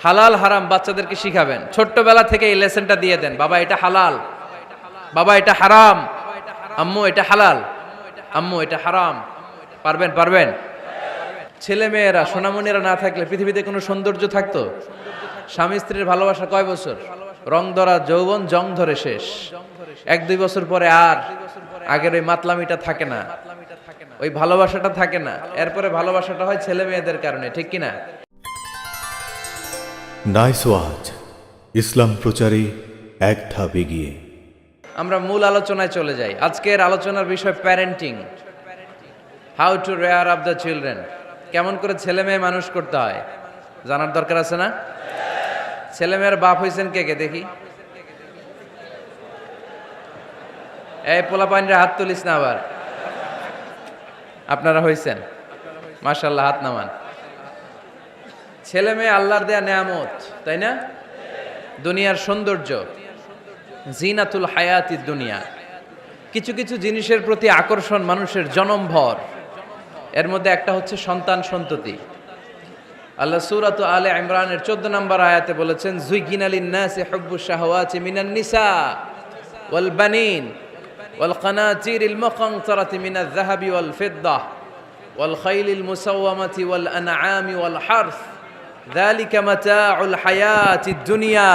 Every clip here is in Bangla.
হালাল হারাম বাচ্চাদেরকে শিখাবেন, ছোট্টবেলা থেকে এই লেসনটা দিয়ে দেন। বাবা এটা হালাল, বাবা এটা হারাম, আম্মু এটা হালাল, আম্মু এটা হারাম। পারবেন? পারবেন? ছেলে মেয়েরা সোনামণিরা না থাকলে পৃথিবীতে কোনো সৌন্দর্য থাকতো? স্বামী স্ত্রীর ভালোবাসা কয় বছর? রং ধরা যৌবন, জং ধরে শেষ। 1-2 বছর পরে আর আগের ওই মাতলামিটা থাকে না, ওই ভালোবাসাটা থাকে না। এরপরে ভালোবাসাটা হয় ছেলে মেয়েদের কারণে, ঠিক কিনা? নাইস ওয়াচ, ইসলাম প্রচারে এক ধাপ এগিয়ে। আমরা মূল আলোচনায় চলে যাই। আজকের আলোচনার বিষয় parenting, how to rare up the children. কেমন করে ছেলে মেয়ে মানুষ করতে হয় জানার দরকার আছে না? ছেলে মেয়ের বাপ হয়েছেন কে কে দেখি? এই পোলাপাইনরা হাত তুলিস না আবার। আপনারা হয়েছেন? মাশাআল্লাহ, হাত নামান। ছেলে মেয়ে আল্লাহর দেয়া নেয়ামত, তাই না? দুনিয়ার সৌন্দর্য, জিনাতুল হায়াতি দুনিয়া। কিছু কিছু জিনিসের প্রতি আকর্ষণ মানুষের জনমভর। এর মধ্যে একটা হচ্ছে সন্তান সন্ততি। আল্লাহ সূরাত আলে ইমরানের 14 নম্বর আয়াতে বলেছেন, যুইগিনা লিন-নাসি হুব্বুশ শাহাওয়াতি মিনান নিসা ওয়াল বানিন ওয়াল কানাতিরিল মুকানতারাতি মিনাজ যাহাবি ওয়াল ফিদ্দাহ ওয়াল খাইলিল মুসাওয়ামাতি ওয়াল আনআমি ওয়াল হারস যালিকা মাতাউল হায়াতিদ দুনিয়া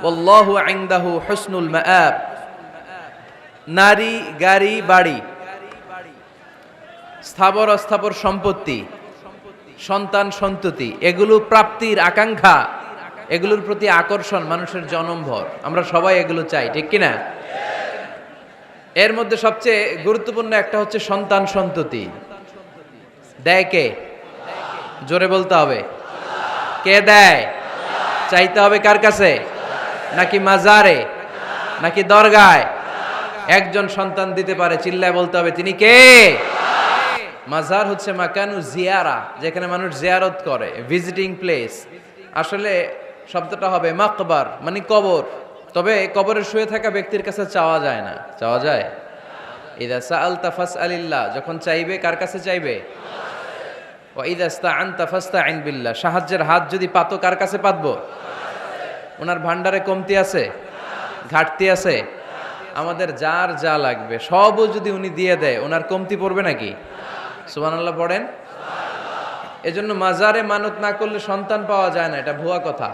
ওয়াল্লাহু ইনদাহু হুসনুল মাআব। নারী, গাড়ি, বাড়ি, স্থাবর অস্থাবর সম্পত্তি, সন্তান সন্ততি, এগুলো প্রাপ্তির আকাঙ্ক্ষা, এগুলোর প্রতি আকর্ষণ মানুষের জনমভর। আমরা সবাই এগুলো চাই, ঠিক কিনা? এর মধ্যে সবচেয়ে গুরুত্বপূর্ণ একটা হচ্ছে সন্তান সন্ততি। দেয় কে? জোরে বলতে হবে। কে দেয়? চাইতে হবে কার কাছে? নাকি মাজারে, নাকি দরগায়? একজন সন্তান দিতে পারে, চিল্লায় বলতে হবে তিনি কে? মাজার হচ্ছে মাকানু জিয়ারা, যেখানে মানুষ জিয়ারত করে, ভিজিটিং প্লেস। আসলে শব্দটা হবে মাকবার, মানে কবর। তবে কবরে শুয়ে থাকা ব্যক্তির কাছে চাওয়া যায় না। চাওয়া যায়? ইদা সাআলতা ফাসআলিল্লাহ, যখন চাইবে কার কাছে চাইবে? ওয়া ইদা ইসতাআনতা ফাসতাইন বিল্লাহ, সাহায্যের হাত যদি পাতো কার কাছে পাতবো? ওনার ভান্ডারে কমতি আছে, ঘাটতি আছে? আমাদের যার যা লাগবে সবও যদি উনি দিয়ে দেয়, ওনার কমতি পড়বে নাকি? সুবহানাল্লাহ পড়েন। এজন্য মাজারে মানত না করলে সন্তান পাওয়া যায় না, এটা ভুয়া কথা।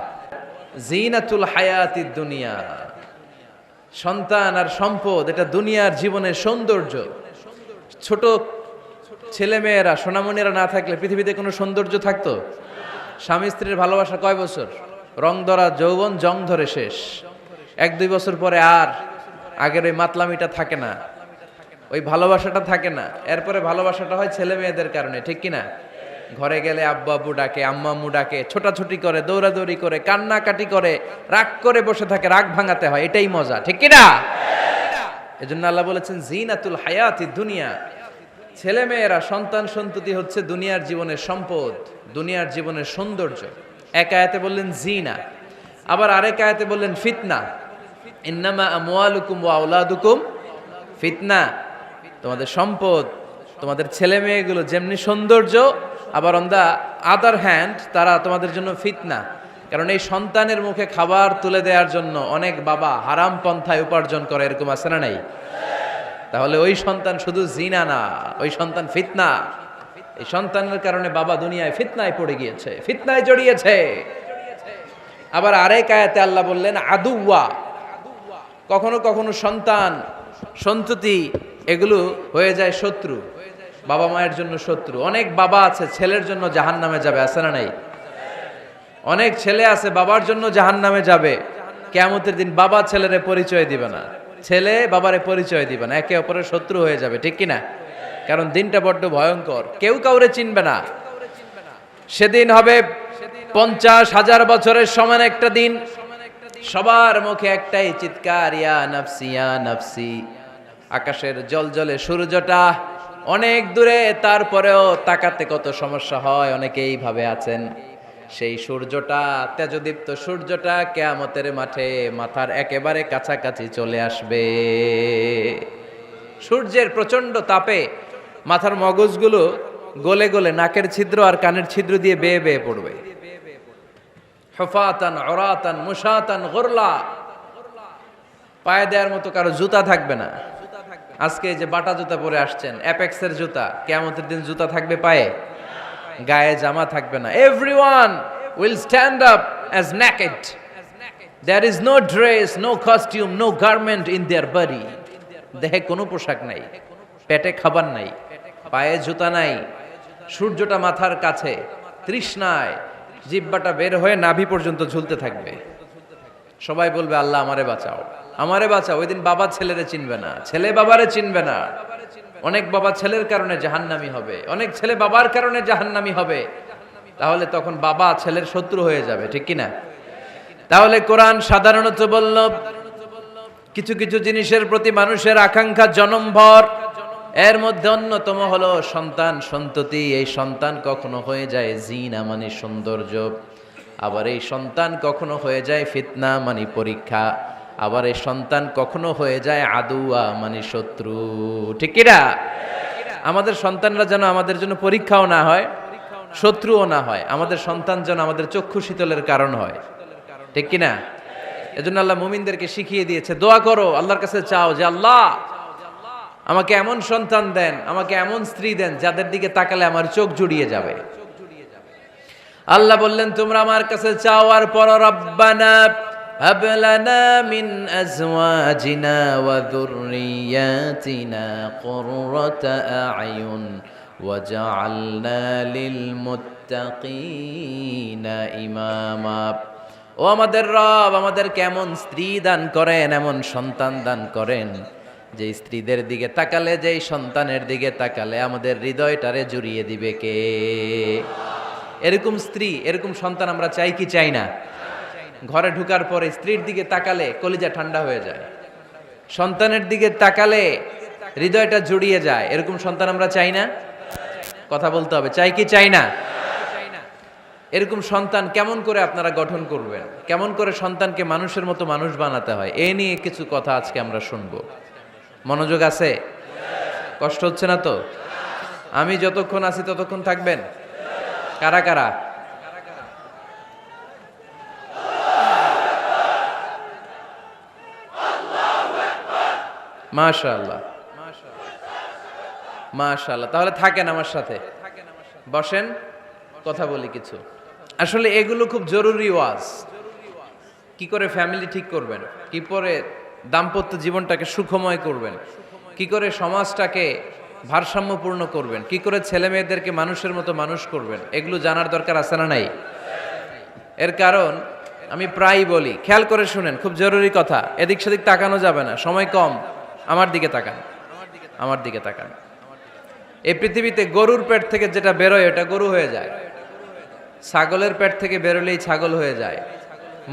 জিনাতুল হায়াতিদ দুনিয়া, সন্তান আর সম্পদ, এটা দুনিয়ার জীবনের সৌন্দর্য। ছোট ছেলে মেয়েরা সোনামণিরা না থাকলে পৃথিবীতে কোনো সৌন্দর্য থাকতো? স্বামী স্ত্রীর ভালোবাসা কয় বছর? রং ধরা যৌবন, জং ধরে শেষ। 1-2 বছর পরে আর আগের ওই মাতলামিটা থাকে না, ওই ভালোবাসাটা থাকে না। এরপরে ভালোবাসাটা হয় ছেলে মেয়েদের কারণে, ঠিক কিনা? ঘরে গেলে আব্বু আব্বু ডাকে, আম্মা আম্মু ডাকে, ছোটাছুটি করে, দৌড়াদৌড়ি করে, কান্নাকাটি করে, রাগ করে বসে থাকে, রাগ ভাঙাতে হয়, এটাই মজা, ঠিক কিনা? এজন্য আল্লাহ বলেছেন জিনাতুল হায়াতি দুনিয়া। ছেলে মেয়েরা, সন্তান সন্ততি হচ্ছে দুনিয়ার জীবনের সম্পদ, দুনিয়ার জীবনের সৌন্দর্য। এক আয়াতে বললেন জিনা, আবার আরেক আয়াতে বললেন ফিতনা। ইন্নামা আমওয়ালুকুম ওয়া আওলাদুকুম ফিতনা। তোমাদের সম্পদ, তোমাদের ছেলে মেয়েগুলো যেমনি সৌন্দর্য, আবার অন দা আদার হ্যান্ড তারা তোমাদের জন্য ফিতনা। কারণ এই সন্তানের মুখে খাবার তুলে দেওয়ার জন্য অনেক বাবা হারাম পন্থায় উপার্জন করে, এরকম আছে না নাই? তাহলে ওই সন্তান শুধু জিনা না, ওই সন্তান ফিতনা। এই সন্তানের কারণে বাবা দুনিয়ায় ফিতনায় পড়ে গিয়েছে, ফিতনায় জড়িয়েছে। আবার আরেক আয়াতে আল্লাহ বললেন আদুওয়া। কখনো কখনো সন্তান সন্ততি এগুলো হয়ে যায় শত্রু, বাবা মায়ের জন্য শত্রু। অনেক বাবা আছে ছেলের জন্য জাহান্নামে যাবে, আছে না নাই? অনেক ছেলে আছে বাবার জন্য জাহান্নামে যাবে। কিয়ামতের দিন বাবা ছেলেরে পরিচয় দিবে না, ছেলে বাবারে পরিচয় দিবে না, একে অপরের শত্রু হয়ে যাবে, ঠিক কিনা? কারণ দিনটা বড্ড ভয়ঙ্কর, কেউ কাউরে চিনবে না। সেদিন হবে 50,000 বছরের সমান একটা দিন। সবার মুখে একটাই চিৎকার, ইয়া নাফসি ইয়া নাফসি। আকাশের জলজলে সূর্যটা অনেক দূরে, তারপরেও তাকাতে কত সমস্যা হয়, অনেকেই ভাবে আছেন। সেই সূর্যটা, তেজদীপ্ত সূর্যটা কিয়ামতের মাঠে মাথার একেবারে কাছাকাছি চলে আসবে। সূর্যের প্রচন্ড তাপে মাথার মগজগুলো গলে গলে নাকের ছিদ্র আর কানের ছিদ্র দিয়ে বেয়ে বেয়ে পড়বে। হুফাতান উরাতান মুশাতান গুরলা, পায়ে দেওয়ার মতো কারো জুতা থাকবে না। আজকে যে বাটা জুতা পরে আসছেন, অ্যাপেক্সের জুতা, কিয়ামতের দিন জুতা থাকবে পায়ে, গায়ে জামা থাকবে না। Everyone will stand up as naked. There is no dress, no costume, no garment in their body. দেহে কোনো পোশাক নাই, পেটে খাবার নাই, পায়ে জুতা নাই, সূর্যটা মাথার কাছে, তৃষ্ণায় জিহ্বাটা বের হয়ে নাভি পর্যন্ত ঝুলতে থাকবে। সবাই বলবে আল্লাহ আমারে বাঁচাও, আমারে বাঁচাও। ওই দিন বাবা ছেলেরে চিনবে না, ছেলে বাবারে চিনবে না। অনেক বাবা ছেলের কারণে জাহান্নামী হবে, অনেক ছেলে বাবার কারণে জাহান্নামী হবে। তাহলে তখন বাবা ছেলের শত্রু হয়ে যাবে, ঠিক কিনা? তাহলে কোরআন সাধারণত বলল কিছু কিছু জিনিসের প্রতি মানুষের আকাঙ্ক্ষা জনমভর। এর মধ্যে অন্যতম হলো সন্তান সন্ততি। এই সন্তান কখনো হয়ে যায় জিনা মানে সৌন্দর্য, আবার এই সন্তান কখনো হয়ে যায় ফিতনা মানে পরীক্ষা, আবার এই সন্তান কখনো হয়ে যায় আদুয়া মানে শত্রু, ঠিক কিনা? আমাদের সন্তানরা যেন আমাদের জন্য পরীক্ষাও না হয়, শত্রুও না হয়। আমাদের সন্তান যেন আমাদের চক্ষু শীতলের কারণ হয়, ঠিক কিনা? এজন্য আল্লাহ মুমিনদেরকে শিখিয়ে দিয়েছে, দোয়া করো, আল্লাহর কাছে চাও যে আল্লাহ আমাকে এমন সন্তান দেন, আমাকে এমন স্ত্রী দেন যাদের দিকে তাকালে আমার চোখ জুড়িয়ে যাবে। আল্লাহ বললেন তোমরা আমার কাছে চাও আর পড়ো, রব্বানা হাব লানা মিন আজওয়াজিনা ওয়া যুররিয়াতিনা কুররাতা আ'য়ুন ওয়াজআলনা লিল মুত্তাকিনা ইমামা। ও আমাদের রব, আমাদের কেমন স্ত্রী দান করেন, এমন সন্তান দান করেন যে স্ত্রীদের দিকে তাকালে, যেই সন্তানের দিকে তাকালে আমাদের হৃদয়টারে জুড়িয়ে দিবে কে? এরকম স্ত্রী, এরকম সন্তান আমরা চাই কি চাই না? ঘরে ঢুকার পরে স্ত্রীর দিকে তাকালে কলিজা ঠান্ডা হয়ে যায়, সন্তানের দিকে তাকালে হৃদয়টা জুড়িয়ে যায়। এরকম সন্তান আমরা চাই না? কথা বলতে হবে, চাই কি চাই না? এরকম সন্তান কেমন করে আপনারা গঠন করবেন, কেমন করে সন্তানকে মানুষের মতো মানুষ বানাতে হয়, এ নিয়ে কিছু কথা আজকে আমরা শুনবো। মনোযোগ আছে? কষ্ট হচ্ছে না তো? আমি যতক্ষণ আছি ততক্ষণ থাকবেন? কারা কারা? মাশাআল্লাহ, মাশাআল্লাহ। তাহলে থাকেন আমার সাথে, বসেন, কথা বলি কিছু। আসলে এগুলো খুব জরুরি ওয়াজ। কি করে ফ্যামিলি ঠিক করবেন, কি করে দাম্পত্য জীবনটাকে সুখময় করবেন, কি করে সমাজটাকে ভারসাম্যপূর্ণ করবেন, কি করে ছেলে মেয়েদেরকে মানুষের মতো মানুষ করবেন, এগুলো জানার দরকার আছে না নাই? এর কারণ আমি প্রায়ই বলি, খেয়াল করে শুনেন, খুব জরুরি কথা, এদিক সেদিক তাকানো যাবে না, সময় কম। আমার দিকে তাকান, আমার দিকে তাকান। এই পৃথিবীতে গরুর পেট থেকে যেটা বেরোয় ওটা গরু হয়ে যায়, ছাগলের পেট থেকে বেরোলেই ছাগল হয়ে যায়,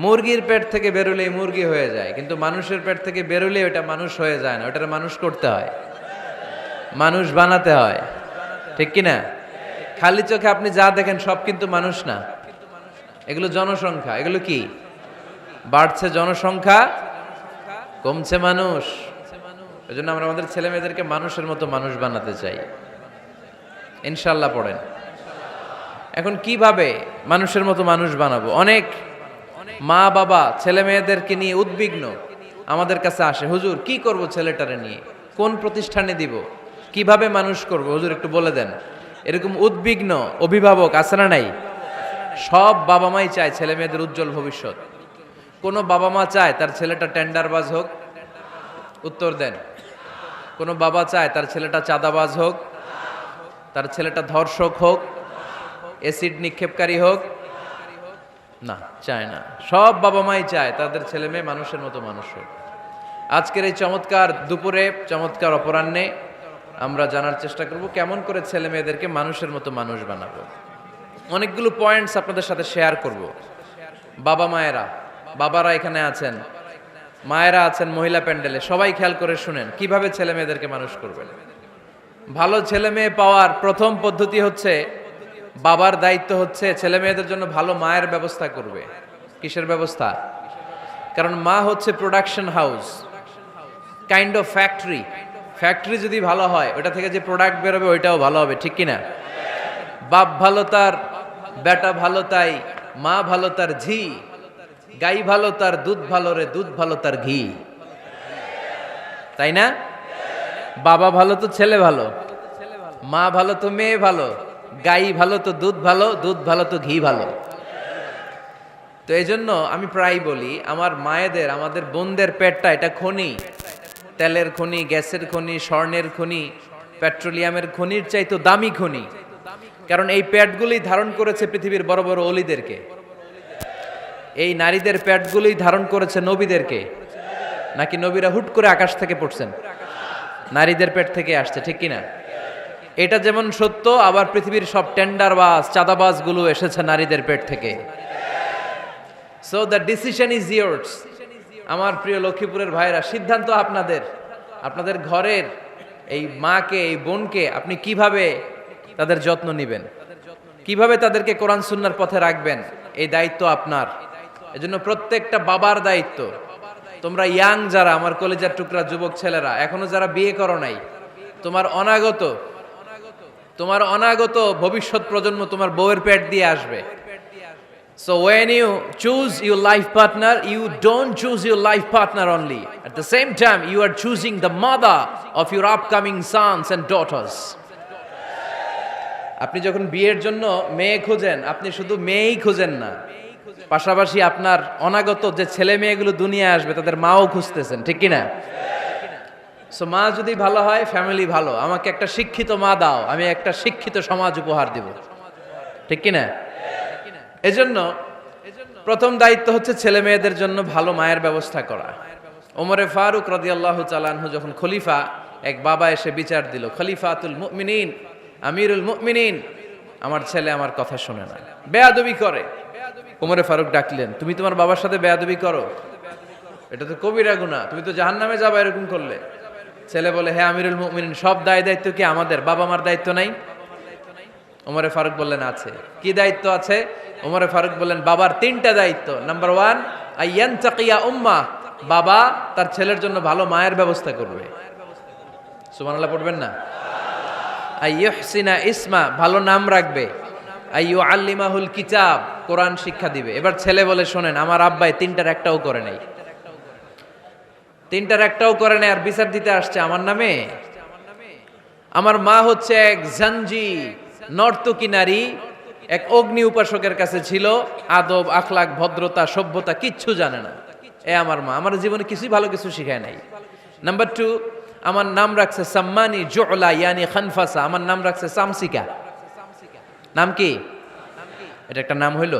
মুরগির পেট থেকে বেরোলেই মুরগি হয়ে যায়, কিন্তু মানুষের পেট থেকে বেরোলেই ওটা মানুষ হয়ে যায় না। ওটার মানুষ করতে হয়, মানুষ বানাতে হয়, ঠিক কিনা? খালি চোখে আপনি যা দেখেন সব কিন্তু মানুষ না, এগুলো জনসংখ্যা। এগুলো কি? বাড়ছে জনসংখ্যা, কমছে মানুষ। এই জন্য আমরা আমাদের ছেলে মেয়েদেরকে মানুষের মতো মানুষ বানাতে চাই, ইনশাল্লাহ। পড়েন। এখন কিভাবে মানুষের মতো মানুষ বানাবো? অনেক মা বাবা ছেলে মেয়েদেরকে নিয়ে উদ্বিগ্ন, আমাদের কাছে আসে, হুজুর কি করব ছেলেটারে নিয়ে, কোন প্রতিষ্ঠানে দিব, কিভাবে মানুষ করব হুজুর একটু বলে দেন। এরকম উদ্বিগ্ন অভিভাবক আছে না নাই? সব বাবা মাই চায় ছেলে মেয়েদের উজ্জ্বল ভবিষ্যৎ। কোন বাবা মা চায় তার ছেলেটা টেন্ডারবাজ হোক? উত্তর দেন। কোন বাবা চায় তার ছেলেটা চাঁদাবাজ হোক, তার ছেলেটা ধর্ষক হোক, অ্যাসিড নিক্ষেপকারী হোক? না, চায় না। সব বাবা মাই চায় তাদের ছেলে মেয়ে মানুষের মতো মানুষ হোক। আজকের এই চমৎকার দুপুরে, চমৎকার অপরাহ্নে আমরা জানার চেষ্টা করব কেমন করে ছেলে মেয়েদেরকে মানুষের মতো মানুষ বানাবো। অনেকগুলো পয়েন্টস আপনাদের সাথে শেয়ার করব। বাবা মায়েরা, বাবারা এখানে আছেন, মায়েরা আছেন মহিলা প্যান্ডেলে, সবাই খেয়াল করে শুনেন কিভাবে ছেলে মেয়েদেরকে মানুষ করবেন। ভালো ছেলে মেয়ে পাওয়ার প্রথম পদ্ধতি হচ্ছে, বাবার দায়িত্ব হচ্ছে ছেলে মেয়েদের জন্য ভালো মায়ের ব্যবস্থা করবে। কিসের ব্যবস্থা? কারণ মা হচ্ছে production house, kind of factory. Factory যদি ভালো হয়, ওটা থেকে যে প্রোডাক্ট বেরোবে ওইটাও ভালো হবে, ঠিক কিনা? বাপ ভালো তার বেটা ভালো তাই, মা ভালো তার ঝি, গাই ভালো তার দুধ ভালো রে, দুধ ভালো তার ঘি। তাই না? বাবা ভালো তো ছেলে ভালো, মা ভালো তো মেয়ে ভালো, গাই ভালো তো দুধ ভালো, দুধ ভালো তো ঘি ভালো। তো এই জন্য আমি প্রায় বলি, আমার মায়েদের, আমাদের বোনদের পেটটা এটা খনি, তেলের খনি, গ্যাসের খনি, স্বর্ণের খনি, পেট্রোলিয়ামের খনির চাইতো দামি খনি। কারণ এই পেটগুলি ধারণ করেছে পৃথিবীর বড় বড় অলিদেরকে, এই নারীদের পেটগুলি ধারণ করেছে নবীদেরকে। নাকি নবীরা হুট করে আকাশ থেকে পড়ছেন? নারীদের পেট থেকে আসছে, ঠিক কিনা? এটা যেমন সত্য, আবার পৃথিবীর সব টেন্ডারবাজ, চাঁদাবাজ গুলো এসেছে নারীদের পেট থেকে। So the decision is years. আমার প্রিয় লক্ষ্মীপুরের ভাইরা, সিদ্ধান্ত আপনাদের। আপনাদের ঘরের এই মাকে, এই বোনকে আপনি কিভাবে তাদের যত্ন নেবেন, কিভাবে তাদেরকে কোরআন সুন্নাহর পথে রাখবেন, এই দায়িত্ব আপনার। এজন্য প্রত্যেকটা বাবার দায়িত্ব। তোমরা ইয়াং যারা, আমার কলেজের টুকরা যুবক ছেলেরা, এখনো যারা বিয়ে করো নাই, তোমার অনাগত ভবিষ্যৎ প্রজন্ম তোমার বউয়ের পেট দিয়ে আসবে। So when you choose your life partner, you don't choose your life partner only. At the same time, you are choosing the mother of your upcoming sons and daughters. আপনি যখন বিয়ের জন্য মেয়ে খোঁজেন, আপনি শুধু মেয়েই খোঁজেন না, পাশাপাশি আপনার অনাগত যে ছেলে মেয়েগুলো দুনিয়ায় আসবে তাদের মাও খুঁজতেছেন, ঠিক কিনা? সো মা যদি ভালো হয়, ফ্যামিলি ভালো। আমাকে একটা শিক্ষিত মা দাও, আমি একটা শিক্ষিত সমাজ উপহার দিব, ঠিক কিনা? এজন্য প্রথম দায়িত্ব হচ্ছে ছেলে মেয়েদের জন্য ভালো মায়ের ব্যবস্থা করা। ওমরে ফারুক রাদিয়াল্লাহু তাআলা আনহু যখন খলিফা, এক বাবা এসে বিচার দিল, খলিফাতুল মুমিনিন, আমিরুল মুমিনিন, আমার ছেলে আমার কথা শুনে না, বেয়াদবি করে। ওমরে ফারুক ডাকলেন, তুমি তোমার বাবার সাথে বেয়াদবি করো? এটা তো কবিরা গুনাহ, তুমি তো জাহান্নামে যাবে এরকম করলে। ছেলে বলে, হ্যাঁ আমিরুল মুমিনিন, সব দায়িত্ব কি আমাদের? বাবা মার দায়িত্ব নাই? ওমরে ফারুক বললেন, আছে। কি দায়িত্ব আছে? ওমরে ফারুক বললেন, বাবার 3টা দায়িত্ব। নাম্বার 1, আইয়ানতাকিয়া উম্মাহ, বাবা তার ছেলের জন্য ভালো মায়ের ব্যবস্থা করবে। সুবহানাল্লাহ পড়বেন না? আইয়ুহসিনা ইসমা, ভালো নাম রাখবে। আইয়ুআল্লিমাহুল কিতাব, কোরআন শিক্ষা দিবে। এবার ছেলে বলে, শোনেন, আমার আব্বাই 3টার একটাও করে নাই, 3টার একটাও করে নাই, আর বিচার দিতে আসছে আমার নামে। আমার মা হচ্ছে এক জাঞ্জি, নর্তকী নারী, এক অগ্নি উপাসকের কাছে ছিল, আদব, আখলাক, ভদ্রতা, সভ্যতা কিচ্ছু জানে না। আমার মা আমার জীবনে কিছুই ভালো কিছু শিখায় নাই। নাম্বার 2, আমার নাম রাখছে সাম্মানি জুলা, ইয়ানি খানফাসা, আমার নাম রাখছে সামসিকা। নাম কি? এটা একটা নাম হইল?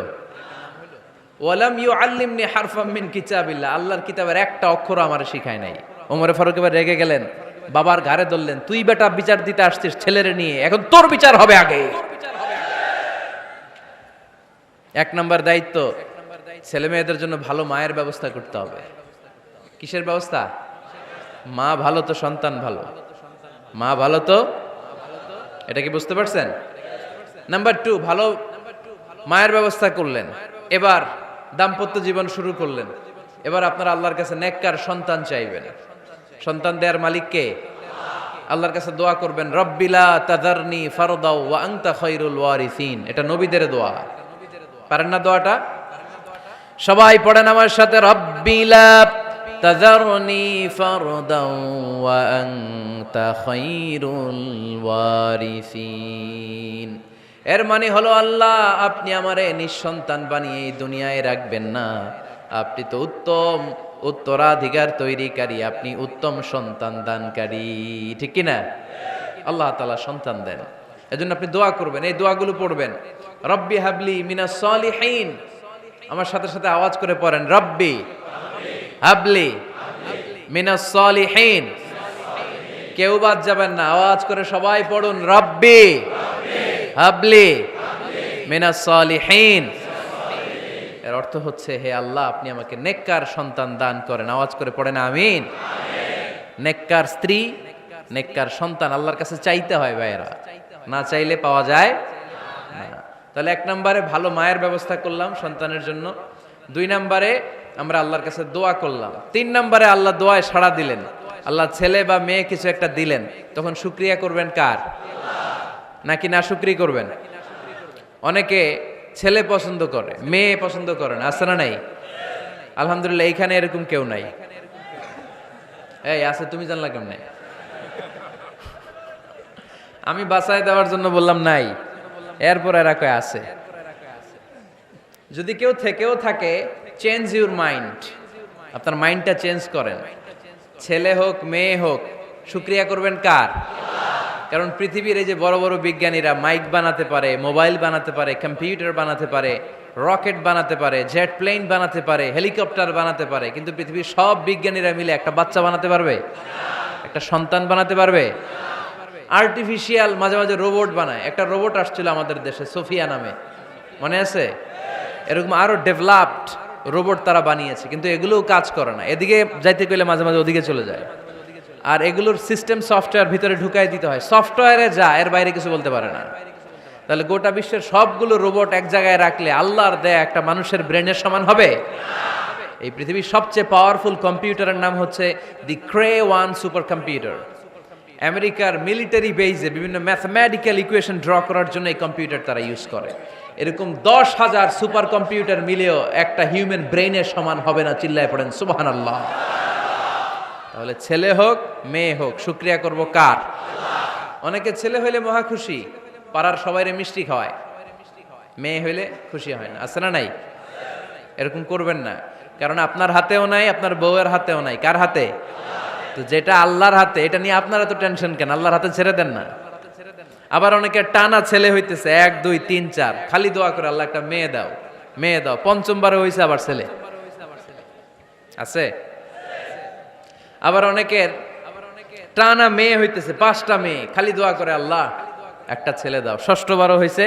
ওয়ালাম ইউআল্লিমনি হারফাম মিন কিতাবিল্লাহ, আল্লাহর কিতাবের একটা অক্ষর আমার শিখায় নাই। ওমরে ফারুক এবার রেগে গেলেন, বাবার ঘাড়ে ধরলেন, তুই বেটা বিচার দিতে আসছিস ছেলেরে নিয়ে, এখন তোর বিচার হবে আগে। 1 নম্বর দায়িত্ব, ছেলে মেয়েদের জন্য ভালো মায়ের ব্যবস্থা করতে হবে। কিসের ব্যবস্থা? মা ভালো তো সন্তান ভালো, মা ভালো তো, এটা কি বুঝতে পারছেন? নাম্বার 2, ভালো মায়ের ব্যবস্থা করলেন, এবার দাম্পত্য জীবন শুরু করলেন। এবার আপনারা আল্লাহর কাছে নেককার সন্তান চাইবেন। সন্তান দেওয়ার মালিক কে? আল্লাহর কাছে দোয়া করবেন, রব্বিলা তাযারনি ফারদাও ওয়া আনতা খায়রুল ওয়ারিসিন। এটা নবীদের দোয়া, পারেন না দোয়াটা? সবাই পড়েন আমার সাথে, রব্বিলা তাযারনি ফারদাও ওয়া আনতা খায়রুল ওয়ারিসিন। এর মানে হলো, আল্লাহ আপনি আমারে নিঃসন্তান বানিয়ে এই দুনিয়ায় রাখবেন না, আপনি তো উত্তম উত্তরাধিকার তৈরিকারী, আপনি উত্তম সন্তান দানকারী, ঠিক কিনা? আল্লাহ তাআলা সন্তান দেন, এজন্য আপনি দোয়া করবেন, এই দোয়াগুলো পড়বেন। রব্বি হাবলি মিনাস সালিহিন, আমার সাথে সাথে আওয়াজ করে পড়েন, রব্বি হাবলি মিনাস সালিহিন। কেউ বাদ যাবেন না, আওয়াজ করে সবাই পড়ুন, রব্বি হাবলি মিনাস সালিহিন। এর অর্থ হচ্ছে, হে আল্লাহ আপনি আমাকে নেককার সন্তান দান করেন। আওয়াজ করে পড়েন আমিন। নেককার স্ত্রী, নেককার সন্তান আল্লাহর কাছে চাইতে হয় ভাইয়েরা, না চাইলে পাওয়া যায় না। তাহলে 1 নম্বরে ভালো মায়ের ব্যবস্থা করলাম সন্তানের জন্য, 2 নম্বরে আমরা আল্লাহর কাছে দোয়া করলাম, 3 নম্বরে আল্লাহ দোয়ায় সাড়া দিলেন, আল্লাহ ছেলে বা মেয়ে কিছু একটা দিলেন, তখন শুকরিয়া করবেন কার? নাকি না শুকরি করবেন? অনেকে ছেলে পছন্দ করে, মেয়ে পছন্দ করে না, আছে না নাই? আলহামদুলিল্লাহ এইখানে এরকম কেউ নাই। এই আছে, তুমি জানলা কেমনে? আমি বাঁচায় দেওয়ার জন্য বললাম নাই, এরপর এরা কয় আছে। যদি কেউ থেকেও থাকে, চেঞ্জ ইউর মাইন্ড, আপনার মাইন্ডটা চেঞ্জ করেন। ছেলে হোক মেয়ে হোক, শুকরিয়া করবেন কার? কারণ পৃথিবীর এই যে বড় বড় বিজ্ঞানীরা মাইক বানাতে পারে, মোবাইল বানাতে পারে, কম্পিউটার বানাতে পারে, রকেট বানাতে পারে, জেট প্লেন বানাতে পারে, হেলিকপ্টার বানাতে পারে, কিন্তু পৃথিবীর সব বিজ্ঞানীরা মিলে একটা বাচ্চা বানাতে পারবে? একটা সন্তান বানাতে পারবে? আর্টিফিশিয়াল মাঝে মাঝে রোবট বানায়। একটা রোবট আসছিল আমাদের দেশে, সোফিয়া নামে, মনে আছে? এরকম আরো ডেভেলপড রোবট তারা বানিয়েছে, কিন্তু এগুলোও কাজ করে না। এদিকে যাইতে গেলে মাঝে মাঝে ওদিকে চলে যায়। আর এগুলোর সিস্টেম সফটওয়্যার ভিতরে ঢুকাই দিতে হয়, সফটওয়্যারে যা, এর বাইরে কিছু বলতে পারে না। তাহলে গোটা বিশ্বের সবগুলো রোবট এক জায়গায় রাখলে আল্লাহর দেয়া একটা মানুষের ব্রেনের সমান হবে? এই পৃথিবীর সবচেয়ে পাওয়ারফুল কম্পিউটারের নাম হচ্ছে দি ক্রে-1 সুপার কম্পিউটার। আমেরিকার মিলিটারি বেইজে বিভিন্ন ম্যাথমেটিক্যাল ইকুয়েশন ড্র করার জন্য এই কম্পিউটার তারা ইউজ করে। এরকম 10,000 সুপার কম্পিউটার মিলেও একটা হিউম্যান ব্রেইনের সমান হবে না। চিল্লায় পড়েন সুবহানাল্লাহ। তাহলে ছেলে হোক মেয়ে হোক, শুকরিয়া করব কার? অনেকে ছেলে হইলে মহা খুশি, পাড়ার সবাইরে মিষ্টি খাওয়ায়, মেয়ে হইলে খুশি হয় না, আছে না নাই? এরকম করবেন না, কারণ আপনার হাতেও নাই, আপনার বউয়ের হাতেও নাই। কার হাতে? তো যেটা আল্লাহর হাতে, এটা নিয়ে আপনারা তো টেনশন কেন? আল্লাহর হাতে ছেড়ে দেন না। আবার অনেকে টানা ছেলে হইতেছে 1 2 3 4, খালি দোয়া করে আল্লাহ একটা মেয়ে দাও, মেয়ে দাও। পঞ্চমবারে হইছে আবার ছেলে, আছে? আবার অনেকের টানা মেয়ে হইতেছে 5টা মেয়ে, খালি দোয়া করে আল্লাহ একটা ছেলে দাও। ষষ্ঠবারও হইছে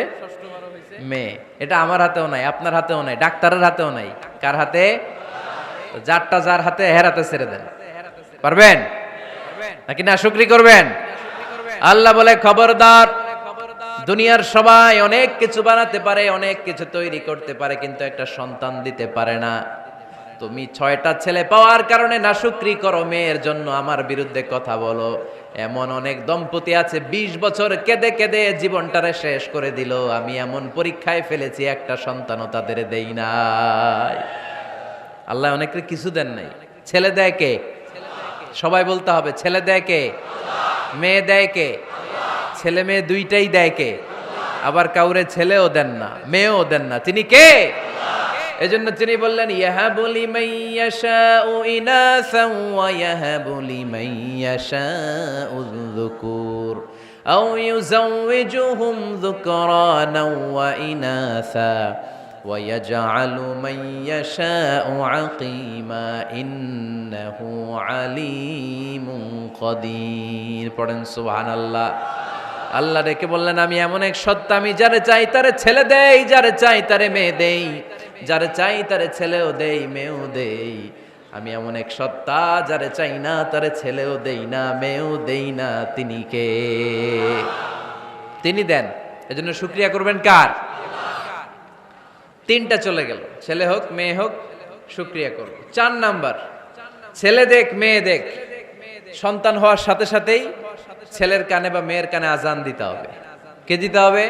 মেয়ে। এটা আমার হাতেও নাই, আপনার হাতেও নাই, ডাক্তারের হাতেও নাই। কার হাতে? যারটা যার হাতে, হের হাতে ছেড়ে দেন। পারবেন নাকি না শুকরি করবেন? আল্লাহ বলে খবরদার, দুনিয়ার সবাই অনেক কিছু বানাতে পারে, অনেক কিছু তৈরি করতে পারে, কিন্তু একটা সন্তান দিতে পারে না। তুমি 6টা ছেলে পাওয়ার কারণে না শুকরি করো, মেয়ের জন্য আমার বিরুদ্ধে কথা বলো। এমন অনেক দম্পতি আছে 20 বছর কেঁদে কেঁদে জীবনটারে শেষ করে দিল। আমি এমন পরীক্ষায় ফেলেছি, একটা সন্তানও তাদের দেই নাই। আল্লাহ অনেকের কিছু দেন নাই। ছেলে দেয় কে? সবাই বলতে হবে, ছেলে দেয় কে? মেয়ে দেয় কে? ছেলে মেয়ে দুইটাই দেয় কে? আবার কাউরে ছেলেও দেন না, মেয়েও দেন না, তিনি কে? এজন্য তিনি বললেন, ইয়াহাবু লিমান ইয়াশাউ ইনাসান ওয়া ইয়াহাবু লিমান ইয়াশাউ যুকুর আও ইউযাওয়িজুহুম যুকরানাও ওয়া ইনাসা ওয়া ইয়াজআলু মান ইয়াশাউ আকিমা ইন্নাহু আলিমুন কাদির। পড়েন সুবহানাল্লাহ। আল্লাহ ডেকে বললেন, আমি এমন এক সত্তা, আমি যারে চাই তারে ছেলে দেই, যারে চাই তারে মেয়ে দেই, যারে চাই তারে ছেলেও দেই, মেয়েও দেই। আমি এমন এক সত্তা, যারে চাই না তারে ছেলেও দেই না, মেয়েও দেই না। তিনি কে? তিনি দেন। এজন্য শুকরিয়া করবেন কার? 3টা চলে গেল, ছেলে হোক মেয়ে হোক, শুকরিয়া করব। 4 নাম্বার, ছেলে দেখ মেয়ে দেখ, সন্তান হওয়ার সাথে সাথেই ছেলের কানে বা মেয়ের কানে আজান দিতে হবে। কে দিতে হবে?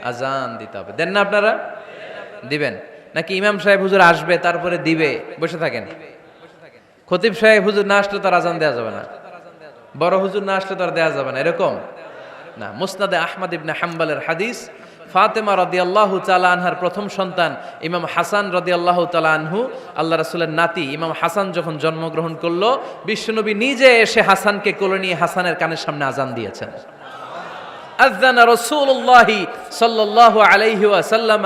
আজান দিতে হবে। দেন না আপনারা? দিবেন নাকি ইমাম সাহেব হুজুর আসবে তারপরে দিবে, বসে থাকেন? খতিব সাহেব হুজুর না আসলে তার আজান দেওয়া যাবে না, বড় হুজুর না আসলে তার দেওয়া যাবে না, এরকম না। মুসনাদে আহমদ ইবনে হাম্বলের হাদিস, ফাতেমা রাদিয়াল্লাহু তাআলা আনহার প্রথম সন্তান ইমাম হাসান রাদিয়াল্লাহু তাআলা আনহু, আল্লাহ রাসূলের নাতি ইমাম হাসান যখন জন্মগ্রহণ করলো, বিশ্বনবী নিজে এসে হাসানকে কোলে নিয়ে হাসানের কানের সামনে আজান দিয়েছেন। আযানা রাসূলুল্লাহি সাল্লাল্লাহু আলাইহি ওয়াসাল্লাম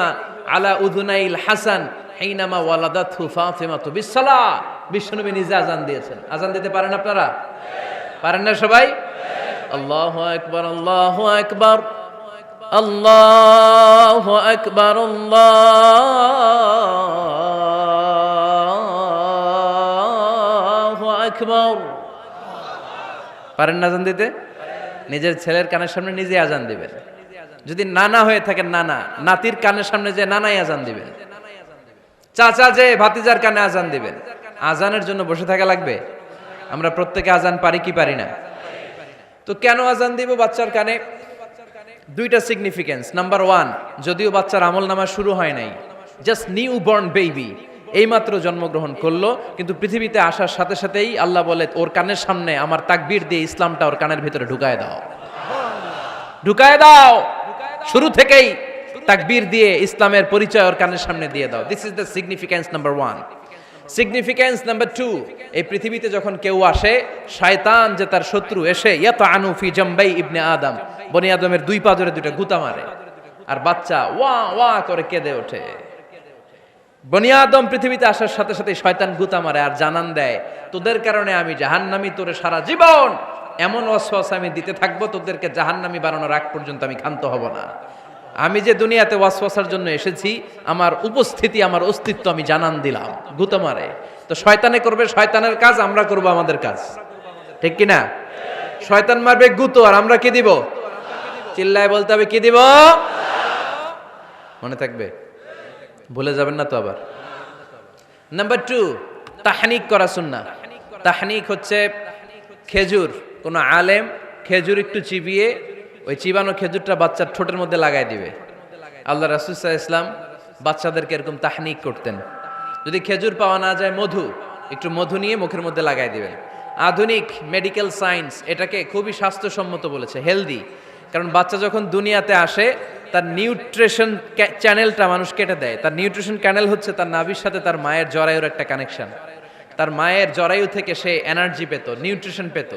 আলা উযুনাইল হাসান হিনামা ওয়ালাদাতহু ফাতিমাতু বিসসালাহ। বিশ্বনবী নিজে আজান দিয়েছেন। আজান দিতে পারেন আপনারা? পারেন না সবাই? আল্লাহু আকবার, আল্লাহু আকবার, আল্লাহু আকবার, আল্লাহু আকবার। পারেন না আজান দিতে? নিজের ছেলের কানের সামনে নিজে আজান দিবেন। যদি নানা হয়ে থাকেন, নানা নাতির কানের সামনে যে নানাই আজান দিবেন। চাচা যে ভাতিজার কানে আজান দিবেন। আজানের জন্য বসে থাকা লাগবে? আমরা প্রত্যেকে আজান পারি কি পারি না? তো কেন আজান দিব বাচ্চার কানে? দুইটা সিগনিফিকেন্স। নাম্বার ওয়ান, যদিও বাচ্চার আমল নামা শুরু হয় নাই, জাস্ট নিউ বর্ন বেবি, এইমাত্র জন্মগ্রহণ করলো, কিন্তু পৃথিবীতে আসার সাথে সাথেই আল্লাহ বলে ওর কানের সামনে আমার তাকবীর দিয়ে ইসলামটা ওর কানের ভিতরে ঢুকায় দাও, ঢুকায় দাও। শুরু থেকেই তাকবীর দিয়ে ইসলামের পরিচয় ওর কানের সামনে দিয়ে দাও। This is the significance number one. Significance number two, এই পৃথিবীতে যখন কেউ আসে, শয়তান যে তার শত্রু এসে ইয়াতাআনু ফি জামবাই ইবনে আদম, বনি আদমের দুই পা ধরে দুইটা গুতা মারে, আর বাচ্চা ওয়া ওয়া করে কেঁদে ওঠে। বনি আদম পৃথিবীতে আসার সাথে সাথে শয়তান গুতা মারে আর জানান দেয়, তোদের কারণে আমি জাহান্নামী, তোরে সারা জীবন এমন ওয়াসওয়াসা আমি দিতে থাকবো, তোদেরকে জাহান্নামী বানানোর আগ পর্যন্ত আমি ক্ষান্ত হব না। আমি যে দুনিয়াতে ওয়াসওয়াসার জন্য এসেছি, আমার উপস্থিতি, আমার অস্তিত্ব আমি জানান দিলাম, গুতা মারে। তো শয়তানে করবে শয়তানের কাজ, আমরা করব আমাদের কাজ, ঠিক কি না? শয়তান মারবে গুতো, আর আমরা কি দিব? চিল্লায় বলতে হবে কি দিব? মনে থাকবে, ভুলে যাবেন না তো আবার। নাম্বার টু, তাহনিক করা সুন্নাহ। তাহনিক হচ্ছে খেজুর, কোন আলেম খেজুর একটু চিবিয়ে ওই চিবানো খেজুরটা বাচ্চার ঠোঁটের মধ্যে লাগাই দিবে। আল্লাহ রাসূল সাল্লাল্লাহু আলাইহি ওয়াসাল্লাম বাচ্চাদেরকে এরকম তাহনিক করতেন। যদি খেজুর পাওয়া না যায়, মধু, একটু মধু নিয়ে মুখের মধ্যে লাগাই দিবেন। আধুনিক মেডিকেল সায়েন্স এটাকে খুবই স্বাস্থ্যসম্মত বলেছে, হেলদি। কারণ বাচ্চা যখন দুনিয়াতে আসে, তার নিউট্রিশন চ্যানেলটা মানুষ কেটে দেয়। তার নিউট্রিশন চ্যানেল হচ্ছে তার নাভির সাথে তার মায়ের জরায়ুর একটা কানেকশন। তার মায়ের জরায়ু থেকে সে এনার্জি পেত, নিউট্রিশন পেত।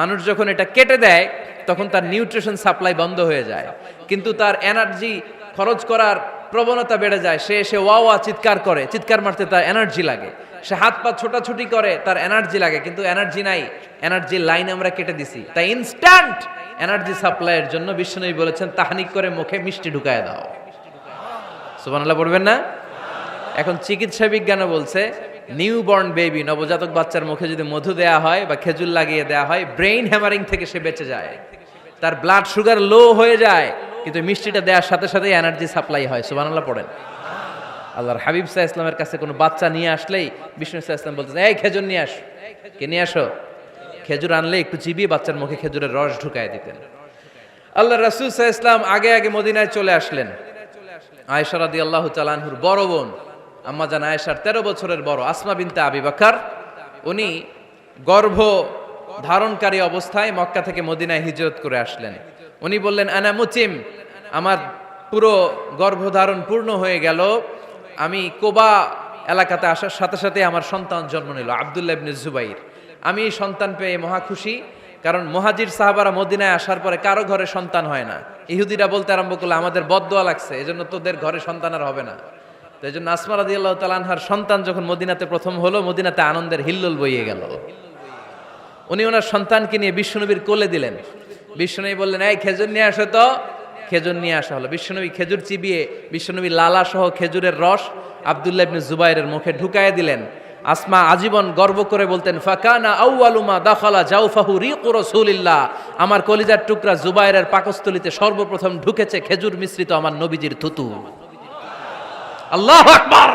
মানুষ যখন এটা কেটে দেয়, তখন তার নিউট্রিশন সাপ্লাই বন্ধ হয়ে যায়, কিন্তু তার এনার্জি খরচ করার প্রবণতা বেড়ে যায়। সে এসে ওয়া ওয়া চিৎকার করে, চিৎকার মারতে তার এনার্জি লাগে। সে হাত পা ছোটাছুটি করে, তার এনার্জি লাগে, কিন্তু এনার্জি নাই, এনার্জির লাইন আমরা কেটে দিছি। তাই ইনস্ট্যান্ট এনার্জি সাপ্লাইয়ের জন্য বিশ্বনবী বলেছেন, তাহনিক করে মুখে মিষ্টি ঢুকায় দাও। সুবহানাল্লাহ পড়বেন না? এখন চিকিৎসা বিজ্ঞানও বলছে, নিউবর্ন বেবি, নবজাতক বাচ্চার মুখে যদি মধু দেয়া হয় বা খেজুর লাগিয়ে দেয়া হয়, ব্রেইন হ্যামারিং থেকে সে বেঁচে যায়। তার ব্লাড সুগার লো হয়ে যায়, কিন্তু মিষ্টিটা দেওয়ার সাথে সাথে এনার্জি সাপ্লাই হয়। সুবহানাল্লাহ পড়েন। আল্লাহর হাবিব সাল্লাল্লাহু আলাইহি ওয়াসাল্লামের কাছে কোনো বাচ্চা নিয়ে আসলেই বিষ্ণু সাল্লাল্লাহু আলাইহি ওয়াসাল্লাম বলতেন, এই খেজুর নিয়ে আস। কে নিয়ে আসো? খেজুর আনলে একটু চিবিয়ে বাচ্চার মুখে খেজুরের রস ঢুকায় দিতেন। আল্লাহ রাসূল সাল্লাল্লাহু আলাইহি ওয়াসাল্লাম আগে আগে মদিনায় চলে আসলেন। আয়েশা রাদিয়াল্লাহু তাআলা আনহুর বড় বোন, আম্মা জান আয়েশার 13 বছরের বড়, আসমা বিনতে আবি বকর, উনি গর্ভ ধারণকারী অবস্থায় মক্কা থেকে মদিনায় হিজরত করে আসলেন। উনি বললেন, আনা মুতিম, আমার পুরো গর্ভধারণ পূর্ণ হয়ে গেল, আমি কোবা এলাকাতে আসার সাথে সাথে আমার সন্তান জন্ম নিল, আব্দুল্লাহ ইবনে জুবাইর। আমি এই সন্তান পেয়ে মহা খুশি, কারণ মুহাজির সাহাবারা মদিনায় আসার পরে কারো ঘরে সন্তান হয় না। ইহুদিরা বলতে আরম্ভ করলো, আমাদের বদদোয়া লাগছে, এজন্য তোদের ঘরে সন্তান আর হবে না। তো এই জন্য আসমা রাদিয়াল্লাহু তাআলা আনহার সন্তান যখন মদিনাতে প্রথম হলো, মদিনাতে আনন্দের হিল্লোল বইয়ে গেল। উনি ওনার সন্তানকে নিয়ে বিশ্বনবীর কোলে দিলেন। বিশ্বনবী বললেন, এই খেজুর নিয়ে আসো তো। খেজুর নিয়ে আসা হলো। বিশ্বনবী খেজুর চিবিয়ে বিশ্বনবী লালা সহ খেজুরের রস আব্দুল্লাহ ইবনে জুবাইরের মুখে ঢুকায় দিলেন। আসমা আজীবন গর্ব করে বলতেন, ফাকানা আউয়ালু মা দাখালা জাওফাহু রিকু রাসূলিল্লাহ, আমার কলিজার টুকরা জুবাইরের পাকস্থলীতে সর্বপ্রথম ঢুকেছে খেজুর মিশ্রিত আমার নবীজির থুতু। আল্লাহু আকবার।